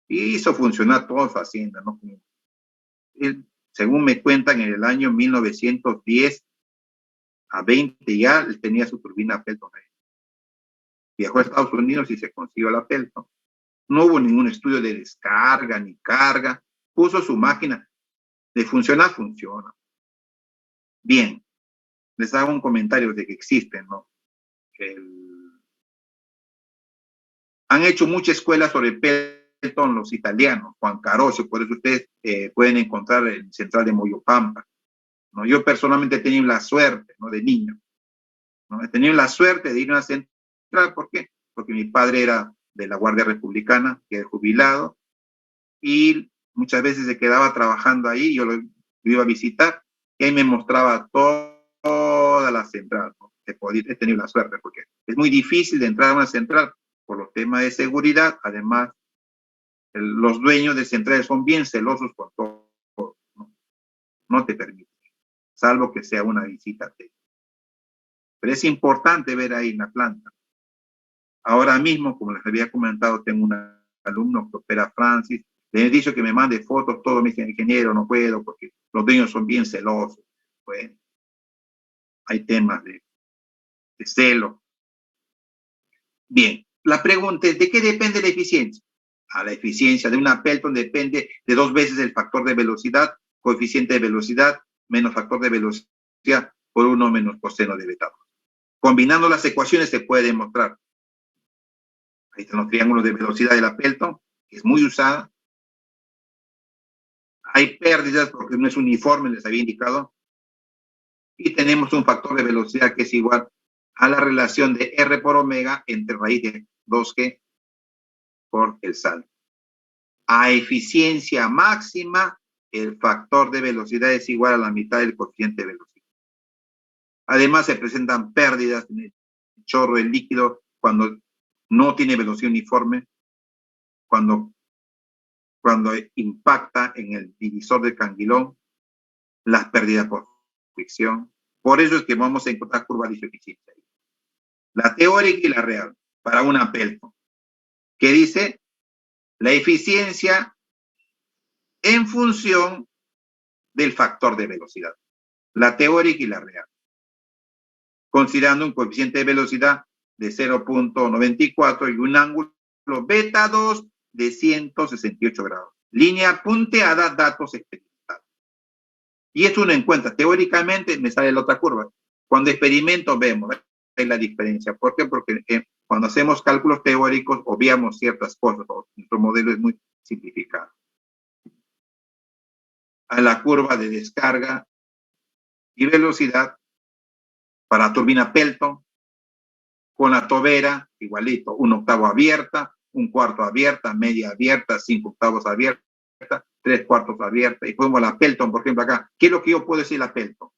y hizo funcionar toda su hacienda, ¿no? Él, según me cuentan, en el año 1910 a 20 ya él tenía su turbina Pelton ahí. Viajó a Estados Unidos y se consiguió la Pelton. No hubo ningún estudio de descarga ni carga. Puso su máquina. De funcionar, funciona. Bien. Les hago un comentario de que existen, ¿no? Han hecho muchas escuelas sobre Pelton los italianos, Juan Carosio, por eso ustedes pueden encontrar el central de Moyopampa, ¿no? Yo personalmente he tenido la suerte, ¿no? De niño, ¿no? He tenido la suerte de ir a una central. ¿Por qué? Porque mi padre era de la Guardia Republicana, que es jubilado, y muchas veces se quedaba trabajando ahí, yo lo iba a visitar, y ahí me mostraba toda la central, ¿no? He tenido la suerte, porque es muy difícil de entrar a una central por los temas de seguridad. Además, los dueños de centrales son bien celosos por todo, ¿no? No te permiten, salvo que sea una visita técnica. Pero es importante ver ahí en la planta. Ahora mismo, como les había comentado, tengo un alumno que opera Francis. Le he dicho que me mande fotos, todo me dice, ingeniero, no puedo porque los dueños son bien celosos. Bueno, hay temas de celo. Bien, la pregunta es, ¿de qué depende la eficiencia? La eficiencia de una Pelton depende de 2 veces el factor de velocidad, coeficiente de velocidad, menos factor de velocidad, por 1 menos coseno de beta. Combinando las ecuaciones se puede demostrar. Ahí están los triángulos de velocidad de la Pelton, que es muy usada. Hay pérdidas porque no es uniforme, les había indicado. Y tenemos un factor de velocidad que es igual a la relación de R por omega entre raíz de 2G por el salto. A eficiencia máxima, el factor de velocidad es igual a la mitad del coeficiente de velocidad. Además, se presentan pérdidas en el chorro del líquido cuando no tiene velocidad uniforme, cuando impacta en el divisor del canguilón, las pérdidas por fricción. Por eso es que vamos a encontrar curvas de eficiencia. La teórica y la real, para una Pelton, que dice la eficiencia en función del factor de velocidad. La teórica y la real. Considerando un coeficiente de velocidad de 0.94 y un ángulo beta 2 de 168 grados. Línea punteada, datos experimentales. Y esto uno encuentra. Teóricamente me sale la otra curva. Cuando experimento vemos la diferencia. ¿Por qué? Porque cuando hacemos cálculos teóricos obviamos ciertas cosas. Nuestro modelo es muy simplificado. A la curva de descarga y velocidad para turbina Pelton, con la tobera, igualito, 1/8 abierta, 1/4 abierta, media abierta, 5/8 abierta, 3/4 abierta, y ponemos la Pelton, por ejemplo, acá. ¿Qué es lo que yo puedo decir la Pelton?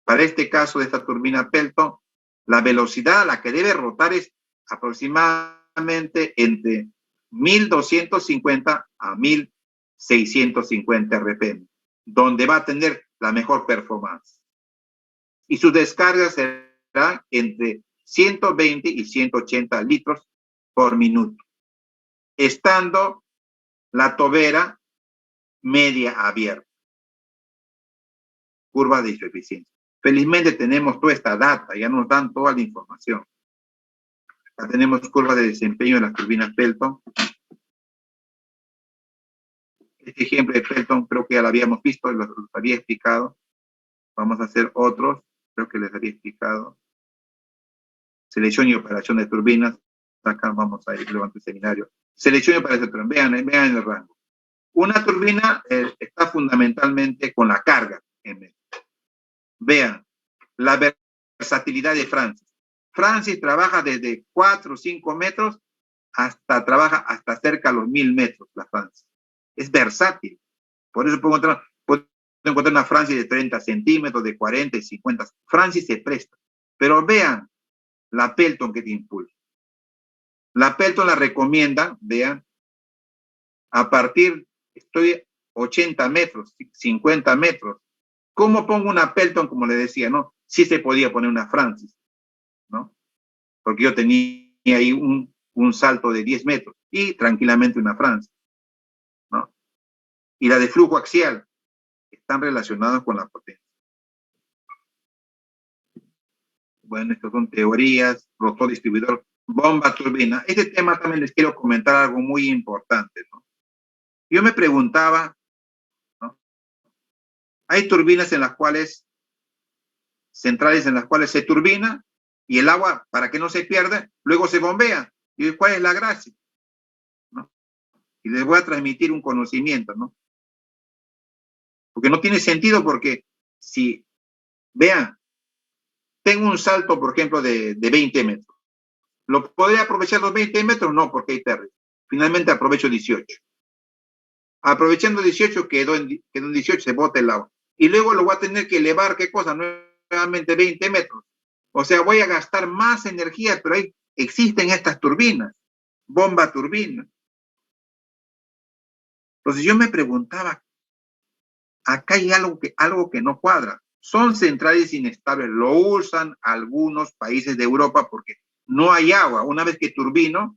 Para este caso de esta turbina Pelton, la velocidad a la que debe rotar es aproximadamente entre 1250 a 1650 RPM, donde va a tener la mejor performance. Y sus descargas serán entre 120 y 180 litros por minuto, estando la tobera media abierta. Curva de eficiencia. Felizmente tenemos toda esta data, ya nos dan toda la información. Acá tenemos curva de desempeño de las turbinas Pelton. Este ejemplo de Pelton creo que ya lo habíamos visto, lo había explicado. Vamos a hacer otros, creo que les había explicado. Selección y operación de turbinas. Acá vamos a ir levantando el seminario. Selección y operación de turbinas. Vean el rango. Una turbina está fundamentalmente con la carga en medio. Vean la versatilidad de Francis. Francis trabaja desde 4 o 5 metros trabaja hasta cerca a los 1000 metros, la Francis. Es versátil. Por eso puedo encontrar una Francis de 30 centímetros, de 40 y 50. Francis se presta. Pero vean la Pelton que te impulsa. La Pelton la recomienda, vean, a partir, estoy 80 metros, 50 metros. ¿Cómo pongo una Pelton? Como le decía, ¿no? Sí se podía poner una Francis, ¿no? Porque yo tenía ahí un salto de 10 metros y tranquilamente una Francis, ¿no? Y la de flujo axial están relacionadas con la potencia. Bueno, estas son teorías, rotor distribuidor, bomba turbina. Este tema también les quiero comentar algo muy importante, ¿no? Yo me preguntaba, ¿no? Hay turbinas en las cuales, centrales en las cuales se turbina y el agua, para que no se pierda, luego se bombea. ¿Y cuál es la gracia? ¿No? Y les voy a transmitir un conocimiento, ¿no? Porque no tiene sentido, porque si, vean, tengo un salto, por ejemplo, de 20 metros. ¿Lo podría aprovechar los 20 metros? No, porque hay pérdida. Finalmente aprovecho 18. Aprovechando 18, quedó en 18, se bota el agua. Y luego lo voy a tener que elevar, ¿qué cosa? Nuevamente 20 metros. O sea, voy a gastar más energía, pero ahí existen estas turbinas, bomba turbina. Entonces yo me preguntaba, acá hay algo que no cuadra. Son centrales inestables, lo usan algunos países de Europa porque no hay agua. Una vez que turbino,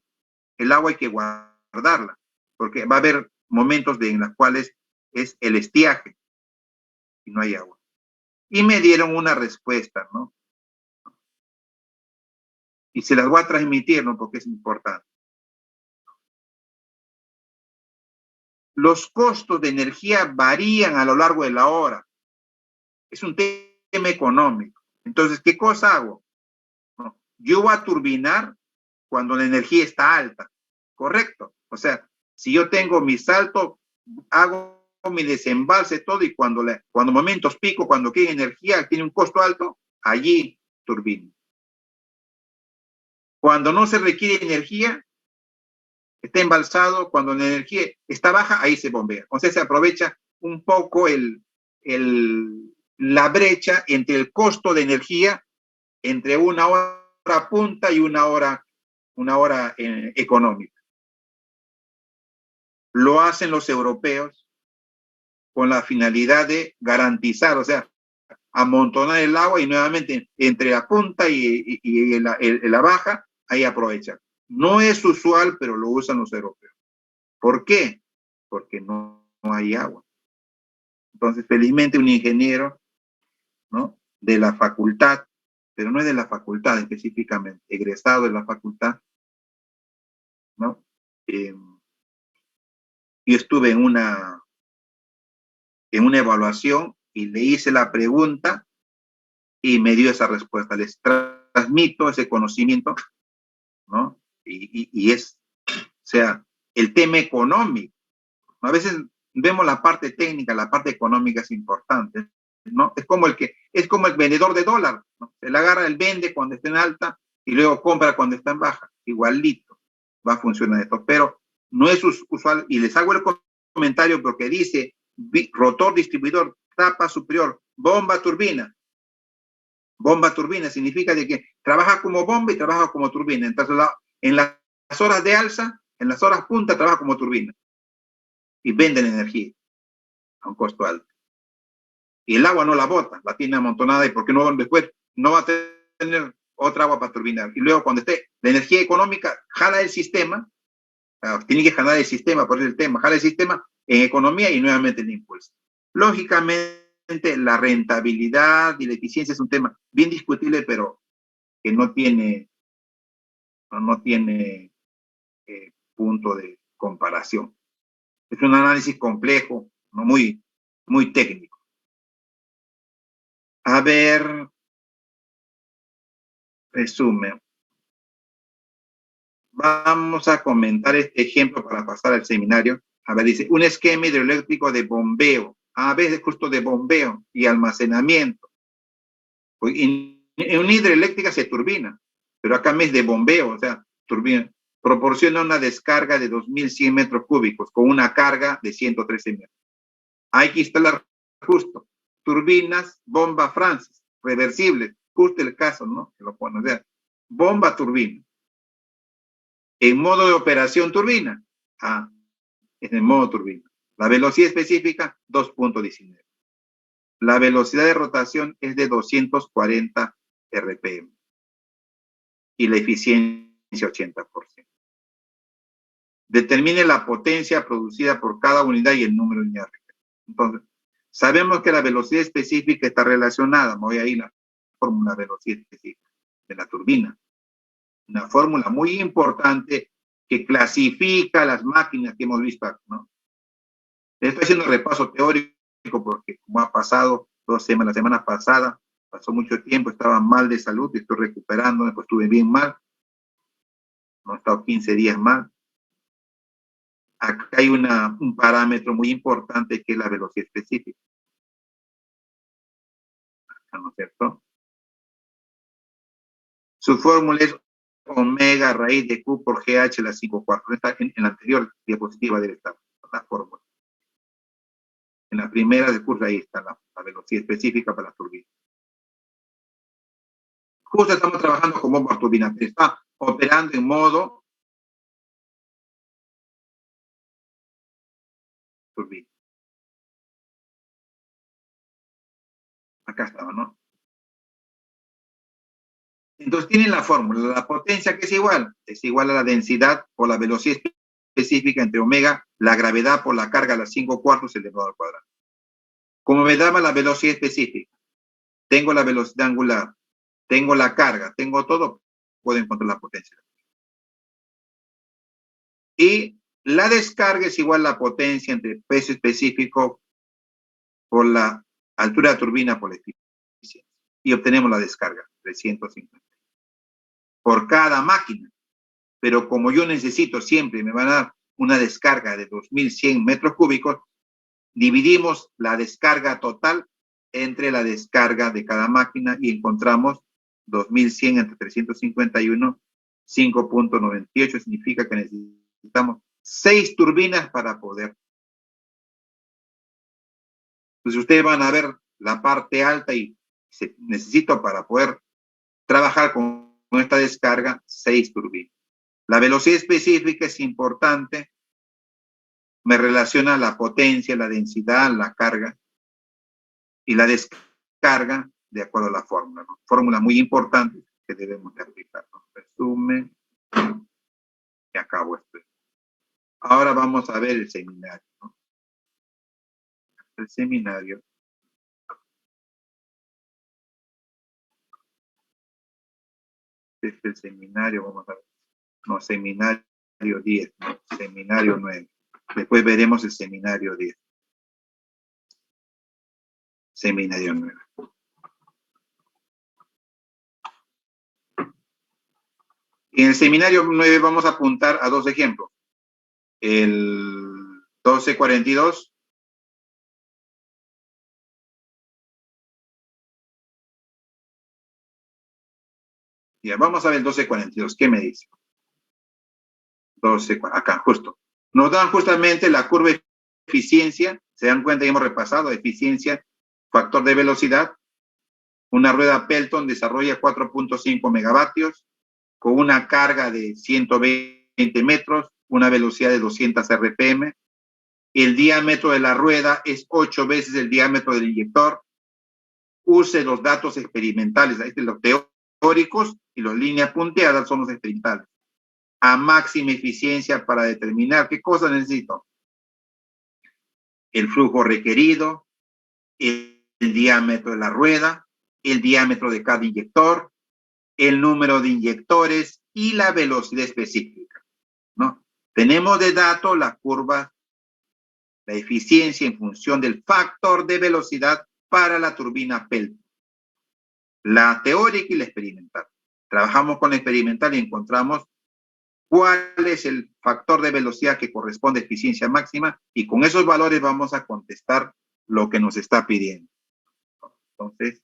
el agua hay que guardarla, porque va a haber momentos en los cuales es el estiaje y no hay agua. Y me dieron una respuesta, ¿no? Y se las voy a transmitir, ¿no? Porque es importante. Los costos de energía varían a lo largo de la hora. Es un tema económico. Entonces, ¿qué cosa hago? ¿No? Yo voy a turbinar cuando la energía está alta, ¿correcto? O sea, si yo tengo mi salto, hago mi desembalse, todo, y cuando momentos pico, cuando quiere energía, tiene un costo alto, allí turbino. Cuando no se requiere energía, Está embalsado, cuando la energía está baja, ahí se bombea. O sea, se aprovecha un poco la brecha entre el costo de energía entre una hora punta y una hora económica. Lo hacen los europeos con la finalidad de garantizar, o sea, amontonar el agua y nuevamente entre la punta y la baja, ahí aprovechan. No es usual, pero lo usan los europeos. ¿Por qué? Porque no hay agua. Entonces, felizmente un ingeniero, ¿no?, de la facultad, pero no es de la facultad específicamente, egresado de la facultad, ¿no? Yo estuve en una evaluación y le hice la pregunta y me dio esa respuesta. Les transmito ese conocimiento, ¿no? Y es, o sea, el tema económico. A veces vemos la parte técnica, la parte económica es importante, ¿no? Es como el vendedor de dólar, ¿no? Se la agarra, él vende cuando está en alta y luego compra cuando está en baja. Igualito va a funcionar esto, pero no es usual. Y les hago el comentario porque dice rotor distribuidor, tapa superior, bomba turbina. Bomba turbina significa de que trabaja como bomba y trabaja como turbina. Entonces, en las horas de alza, en las horas punta, trabaja como turbina. Y venden energía a un costo alto. Y el agua no la bota, la tiene amontonada y porque no, después no va a tener otra agua para turbinar. Y luego cuando esté la energía económica, jala el sistema, tiene que jalar el sistema, por eso el tema, jala el sistema en economía y nuevamente el impulso. Lógicamente, la rentabilidad y la eficiencia es un tema bien discutible, pero que no tiene punto de comparación. Es un análisis complejo, ¿no? Muy técnico. A ver, resumen. Vamos a comentar este ejemplo para pasar al seminario. A ver, dice, un esquema hidroeléctrico de bombeo. A veces justo de bombeo y almacenamiento. En una hidroeléctrica se turbina, pero acá es de bombeo, o sea, turbina. Proporciona una descarga de 2.100 metros cúbicos con una carga de 113 metros. Hay que instalar justo turbinas, bomba Francis, reversibles, justo el caso, ¿no? Que lo pone, o sea, bomba turbina. En modo de operación turbina, en el modo turbina. La velocidad específica, 2.19. La velocidad de rotación es de 240 RPM. Y la eficiencia, 80%. Determine la potencia producida por cada unidad y el número de unidades. Entonces, sabemos que la velocidad específica está relacionada, me voy a ir a la fórmula de velocidad específica de la turbina. Una fórmula muy importante que clasifica las máquinas que hemos visto, ¿no? Estoy haciendo un repaso teórico porque como ha pasado la semana pasada, pasó mucho tiempo, estaba mal de salud, estoy recuperando, después estuve bien mal, no he estado 15 días mal. Acá hay un parámetro muy importante que es la velocidad específica. ¿No es cierto? Su fórmula es omega raíz de Q por GH la 5/4. Está en la anterior diapositiva debe estar la fórmula. En la primera de curso ahí está la velocidad específica para la turbina. Justo estamos trabajando con bomba turbina, pero está operando en modo turbina. Acá estaba, ¿no? Entonces tienen la fórmula, la potencia que es igual a la densidad por la velocidad específica entre omega, la gravedad por la carga a las 5/4 elevado al cuadrado. Como me daba la velocidad específica, tengo la velocidad angular, tengo la carga, tengo todo, puedo encontrar la potencia. Y la descarga es igual a la potencia entre peso específico por la altura de la turbina por la eficiencia. Y obtenemos la descarga, 350. Por cada máquina. Pero como yo necesito siempre, me van a dar una descarga de 2.100 metros cúbicos, dividimos la descarga total entre la descarga de cada máquina y encontramos 2.100 entre 351, 5.98, significa que necesitamos necesitamos 6 turbinas para poder. Entonces ustedes van a ver la parte alta y necesito para poder trabajar con esta descarga 6 turbinas. La velocidad específica es importante, me relaciona la potencia, la densidad, la carga y la descarga de acuerdo a la fórmula, ¿no? Fórmula muy importante que debemos de aplicar, ¿no? Resumen y acabo esto. Ahora vamos a ver el seminario, ¿no? El seminario. Este es el seminario, vamos a ver. No, seminario 10, no, seminario 9. Después veremos el seminario 10. Seminario 9. Y en el seminario 9 vamos a apuntar a 2 ejemplos. El 1242. Ya, vamos a ver el 1242. ¿Qué me dice? 12, acá, justo. Nos dan justamente la curva de eficiencia. Se dan cuenta que hemos repasado eficiencia, factor de velocidad. Una rueda Pelton desarrolla 4.5 megavatios con una carga de 120 metros, una velocidad de 200 RPM. El diámetro de la rueda es 8 veces el diámetro del inyector. Use los datos experimentales, ahí están los teóricos y las líneas punteadas son los experimentales. A máxima eficiencia para determinar qué cosa necesito. El flujo requerido, el diámetro de la rueda, el diámetro de cada inyector, el número de inyectores y la velocidad específica, ¿no? Tenemos de dato la curva, la eficiencia en función del factor de velocidad para la turbina Pelton. La teórica y la experimental. Trabajamos con la experimental y encontramos cuál es el factor de velocidad que corresponde a eficiencia máxima y con esos valores vamos a contestar lo que nos está pidiendo. Entonces,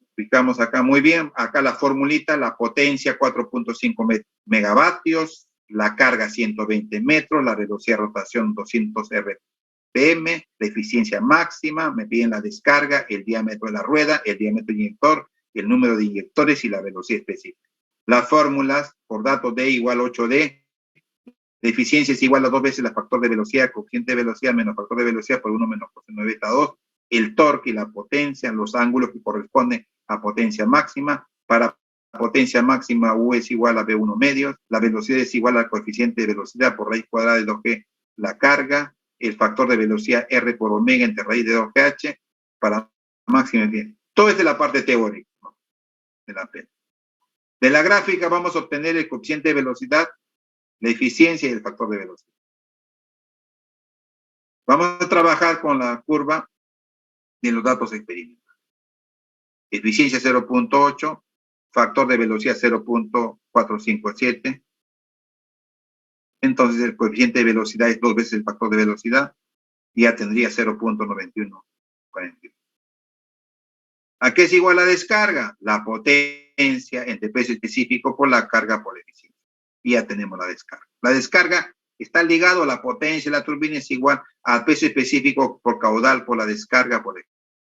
explicamos acá muy bien, acá la formulita, la potencia 4.5 megavatios, la carga 120 metros, la velocidad de rotación 200 RPM, la eficiencia máxima, me piden la descarga, el diámetro de la rueda, el diámetro del inyector, el número de inyectores y la velocidad específica. Las fórmulas, por dato D igual 8D, la eficiencia es igual a 2 veces el factor de velocidad, coeficiente de velocidad menos factor de velocidad por 1 menos coseno de beta 2, el torque y la potencia, los ángulos que corresponden a potencia máxima. Para potencia máxima U es igual a B1 medios, la velocidad es igual al coeficiente de velocidad por raíz cuadrada de 2G, la carga, el factor de velocidad R por omega entre raíz de 2GH para máxima eficiencia. Todo es de la parte teórica, ¿no? De la P. De la gráfica vamos a obtener el coeficiente de velocidad, la eficiencia y el factor de velocidad. Vamos a trabajar con la curva de los datos experimentales. Eficiencia 0.8, factor de velocidad 0.457. Entonces el coeficiente de velocidad es 2 veces el factor de velocidad y ya tendría 0.9142. ¿A qué es igual la descarga? La potencia entre peso específico por la carga por eficiencia. Y ya tenemos la descarga. La descarga está ligado a la potencia de la turbina, es igual al peso específico por caudal por la descarga por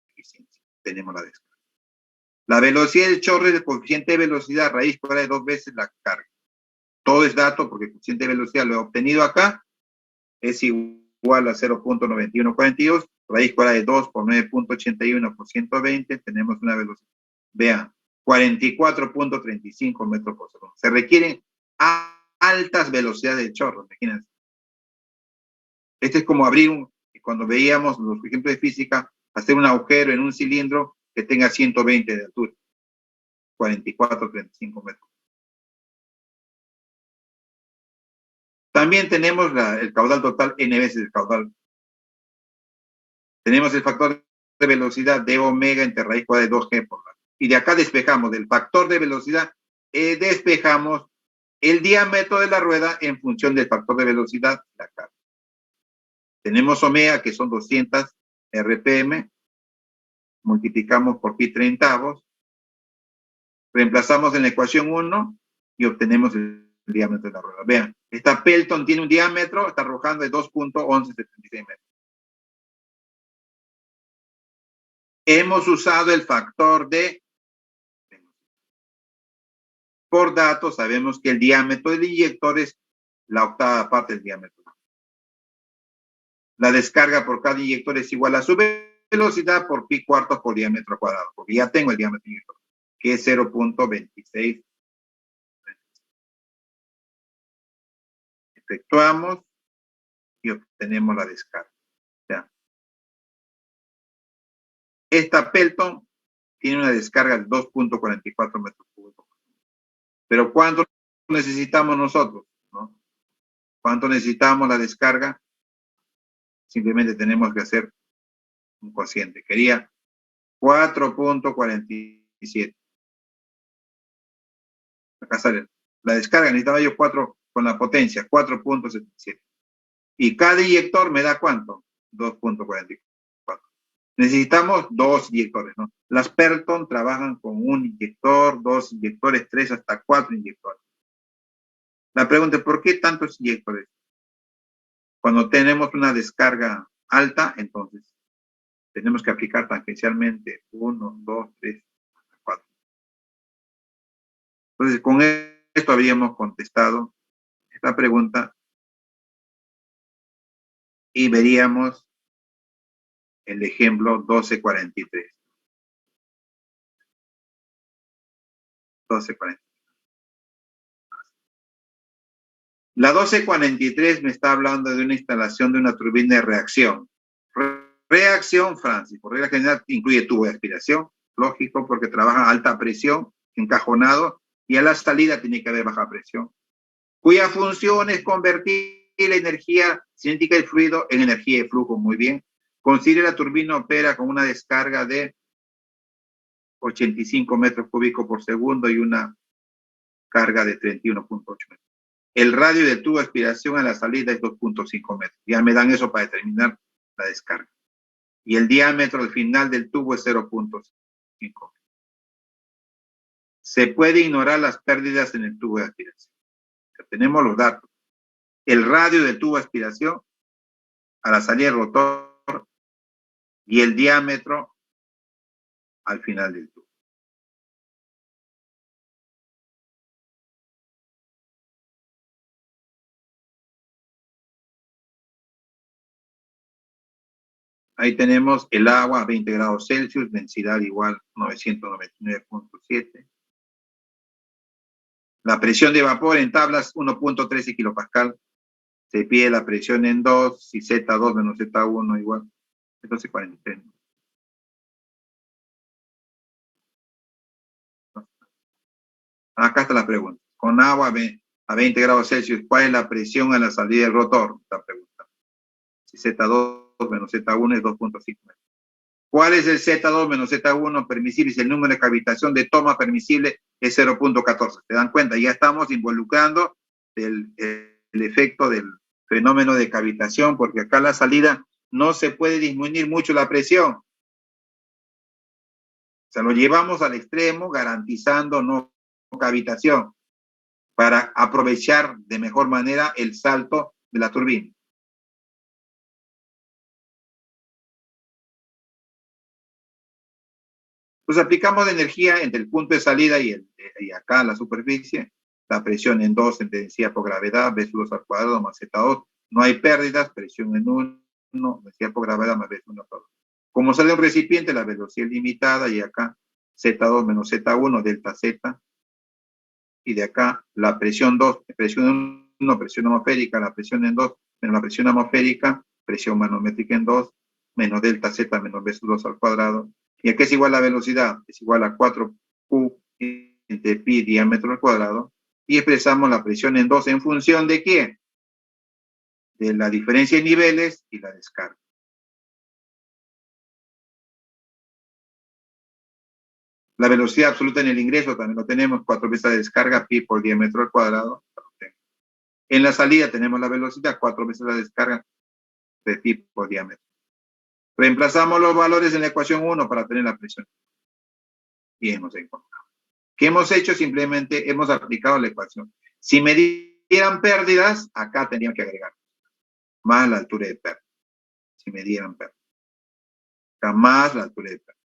eficiencia. Tenemos la descarga. La velocidad del chorro es el coeficiente de velocidad, raíz cuadrada de 2 veces la carga. Todo es dato porque el coeficiente de velocidad lo he obtenido acá. Es igual a 0.9142. Raíz cuadrada de 2 por 9.81 por 120. Tenemos una velocidad. Vean, 44.35 metros por segundo. Se requieren altas velocidades de chorro, imagínense. Este es como abrir cuando veíamos los ejemplos de física, hacer un agujero en un cilindro que tenga 120 de altura. 44.35 metros. También tenemos el caudal total n veces el caudal. Tenemos el factor de velocidad de omega entre raíz cuadrada de 2G por la. Y de acá despejamos del factor de velocidad, despejamos el diámetro de la rueda en función del factor de velocidad, la carga. Tenemos omega que son 200 RPM, multiplicamos por pi treintavos, reemplazamos en la ecuación 1 y obtenemos el diámetro de la rueda. Vean, esta Pelton tiene un diámetro, está arrojando de 2.1176 metros. Hemos usado el factor de... Por datos, sabemos que el diámetro del inyector es la octava parte del diámetro. La descarga por cada inyector es igual a su velocidad por pi cuartos por diámetro cuadrado, porque ya tengo el diámetro del inyector, que es 0.26. Efectuamos y obtenemos la descarga. ¿Ya? Esta Pelton tiene una descarga de 2.44 metros cúbicos. Pero ¿cuánto necesitamos nosotros? ¿No? ¿Cuánto necesitamos la descarga? Simplemente tenemos que hacer un cociente. Quería 4.47. Acá sale. La descarga necesitaba yo 4 con la potencia, 4.77. Y cada inyector me da ¿cuánto? 2.44. Necesitamos 2 inyectores, ¿no? Las Pelton trabajan con un inyector, 2 inyectores, 3 hasta 4 inyectores. La pregunta es, ¿por qué tantos inyectores? Cuando tenemos una descarga alta, entonces tenemos que aplicar tangencialmente 1, 2, 3, 4. Entonces, con esto habíamos contestado esta pregunta y veríamos el ejemplo 1243. 1243. La 1243 me está hablando de una instalación de una turbina de reacción. Reacción, Francis, por regla general incluye tubo de aspiración, lógico, porque trabaja a alta presión, encajonado, y a la salida tiene que haber baja presión, cuya función es convertir la energía cinética del fluido en energía de flujo. Muy bien. Considere la turbina opera con una descarga de 85 metros cúbicos por segundo y una carga de 31.8 metros. El radio del tubo de aspiración a la salida es 2.5 metros. Ya me dan eso para determinar la descarga. Y el diámetro al final del tubo es 0.5 metros. Se puede ignorar las pérdidas en el tubo de aspiración. Ya tenemos los datos. El radio del tubo de aspiración a la salida del rotor y el diámetro al final del tubo. Ahí tenemos el agua a 20 grados Celsius, densidad igual 999.7. La presión de vapor en tablas 1.13 kilopascal. Se pide la presión en 2, si Z2 menos Z1 igual 1243. Acá está la pregunta. Con agua a 20 grados Celsius, ¿cuál es la presión a la salida del rotor? Esta pregunta. Si Z2 menos Z1 es 2.5 metros. ¿Cuál es el Z2 menos Z1 permisible? Si el número de cavitación de toma permisible es 0.14. ¿Se dan cuenta? Ya estamos involucrando el efecto del fenómeno de cavitación, porque acá la salida no se puede disminuir mucho la presión. O sea, lo llevamos al extremo garantizando no cavitación para aprovechar de mejor manera el salto de la turbina. Pues aplicamos la energía entre el punto de salida y acá la superficie, la presión en 2 en densidad por gravedad, B2 al cuadrado más Z2, no hay pérdidas, presión en 1, densidad por gravedad más B1 al cuadrado. Como sale un recipiente, la velocidad es limitada y acá Z2 menos Z1, delta Z, y de acá la presión 2, presión en 1, presión atmosférica, la presión en 2, menos la presión atmosférica, presión manométrica en 2, menos delta Z menos B2 al cuadrado. ¿Y a qué es igual la velocidad? Es igual a 4Q entre pi diámetro al cuadrado. Y expresamos la presión en 2 en función de ¿qué? De la diferencia de niveles y la descarga. La velocidad absoluta en el ingreso también lo tenemos, 4 veces la descarga, pi por diámetro al cuadrado. En la salida tenemos la velocidad, 4 veces la descarga de pi por diámetro. Reemplazamos los valores en la ecuación 1 para tener la presión. Y hemos encontrado. ¿Qué hemos hecho? Simplemente hemos aplicado la ecuación. Si me dieran pérdidas, acá tendrían que agregar más la altura de pérdida. Si me dieran pérdidas. Acá más la altura de pérdida.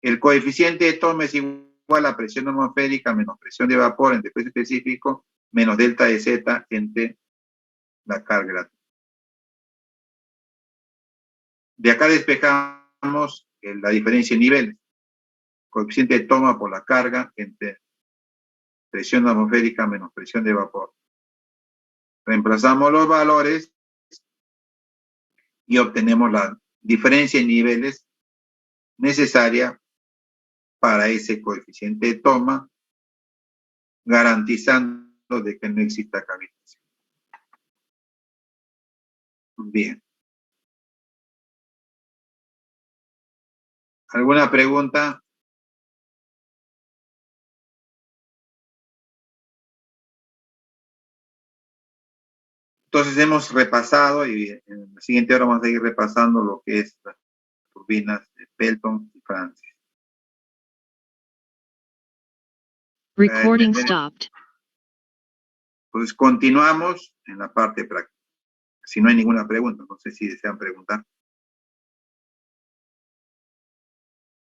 El coeficiente de toma es igual a presión atmosférica menos presión de vapor entre peso específico menos delta de Z entre la carga. De acá despejamos la diferencia en niveles. Coeficiente de toma por la carga entre presión atmosférica menos presión de vapor. Reemplazamos los valores y obtenemos la diferencia en niveles necesaria para ese coeficiente de toma, garantizando de que no exista cavitación. Bien. ¿Alguna pregunta? Entonces hemos repasado y en la siguiente hora vamos a ir repasando lo que es las turbinas de Pelton y Francis. Recording stopped. Entonces continuamos en la parte práctica. Si no hay ninguna pregunta, no sé si desean preguntar.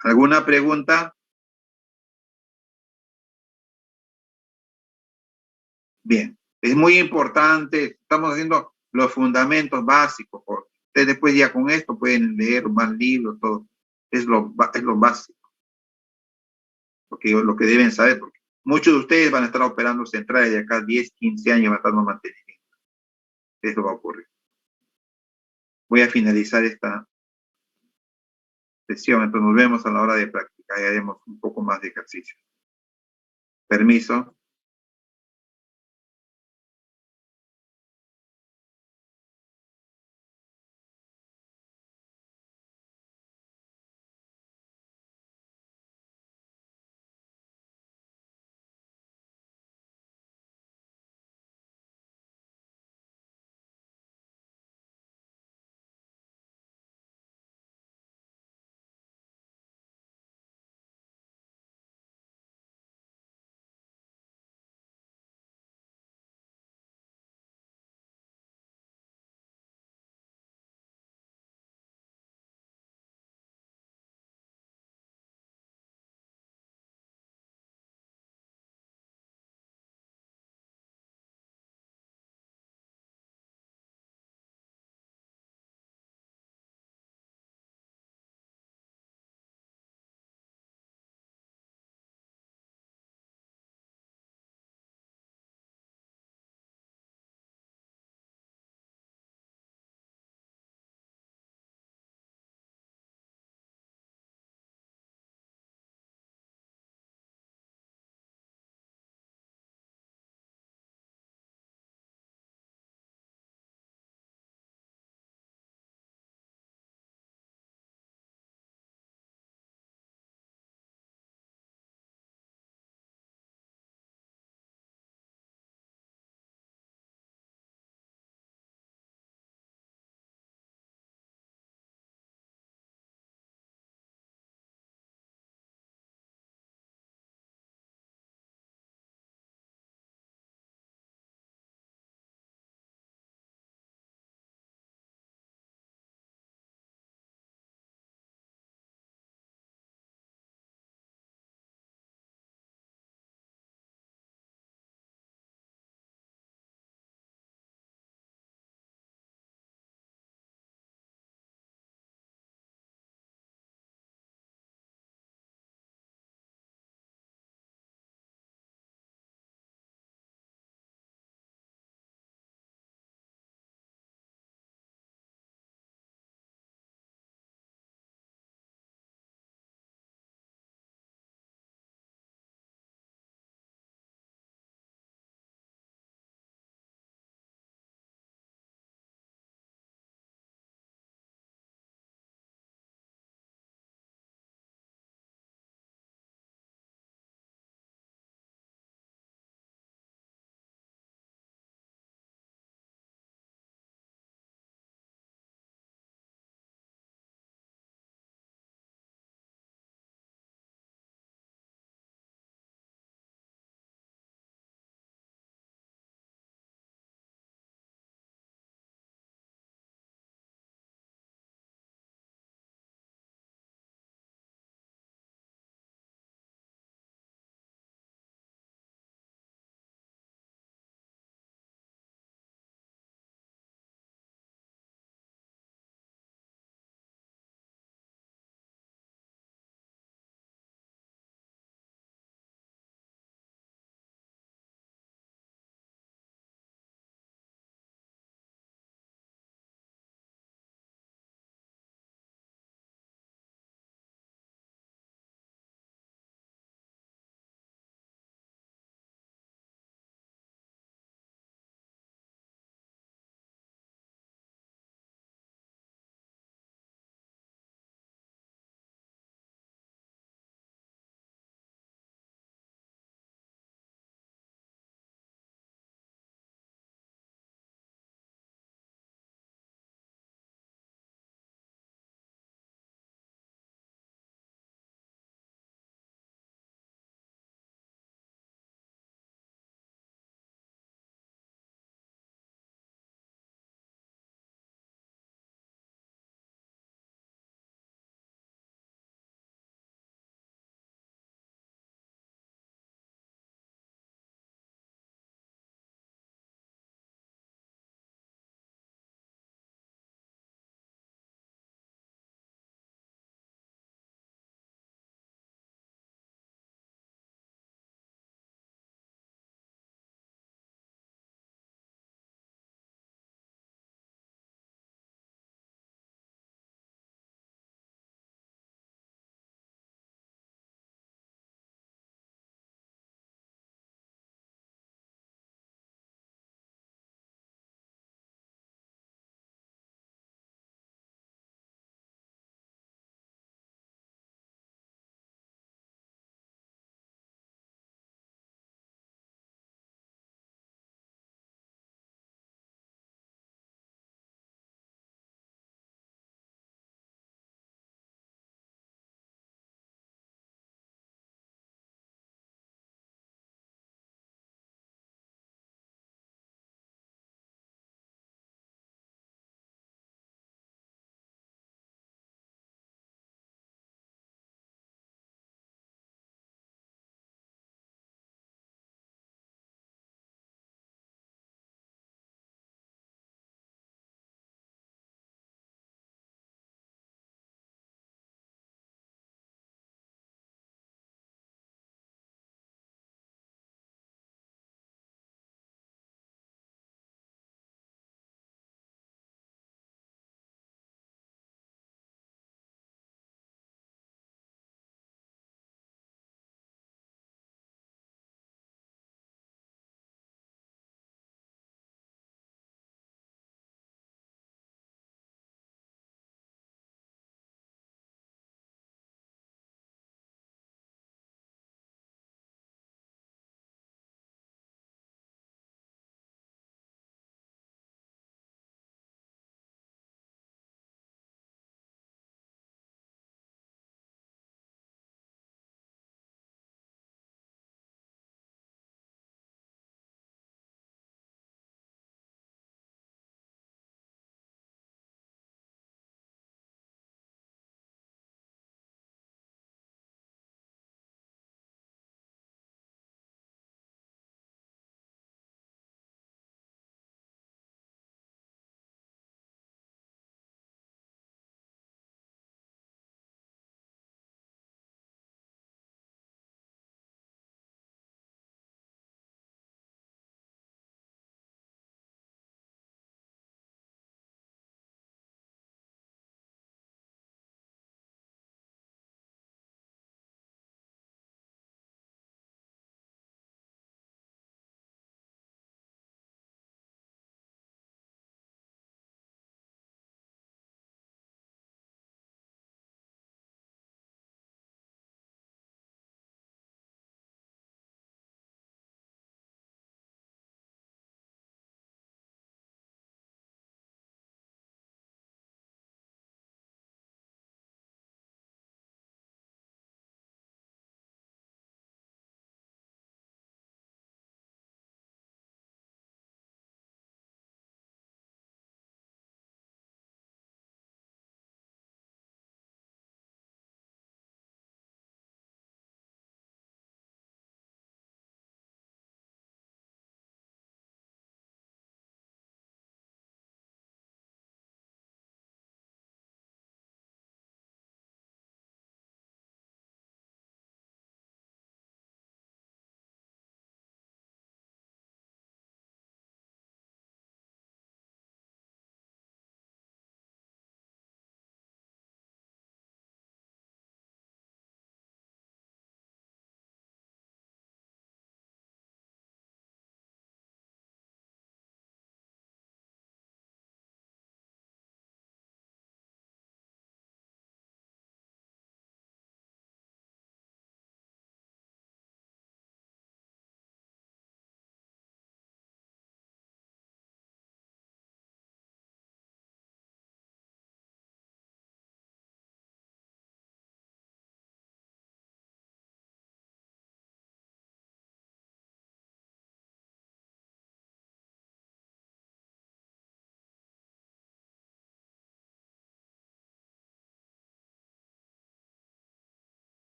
¿Alguna pregunta? Bien, es muy importante, estamos haciendo los fundamentos básicos. Ustedes después ya con esto pueden leer más libros, todo. Es lo básico. Lo que deben saber, porque muchos de ustedes van a estar operando centrales de acá 10, 15 años, van a estar en mantenimiento. Eso va a ocurrir. Voy a finalizar esta sesión, entonces nos vemos a la hora de práctica y haremos un poco más de ejercicio. Permiso.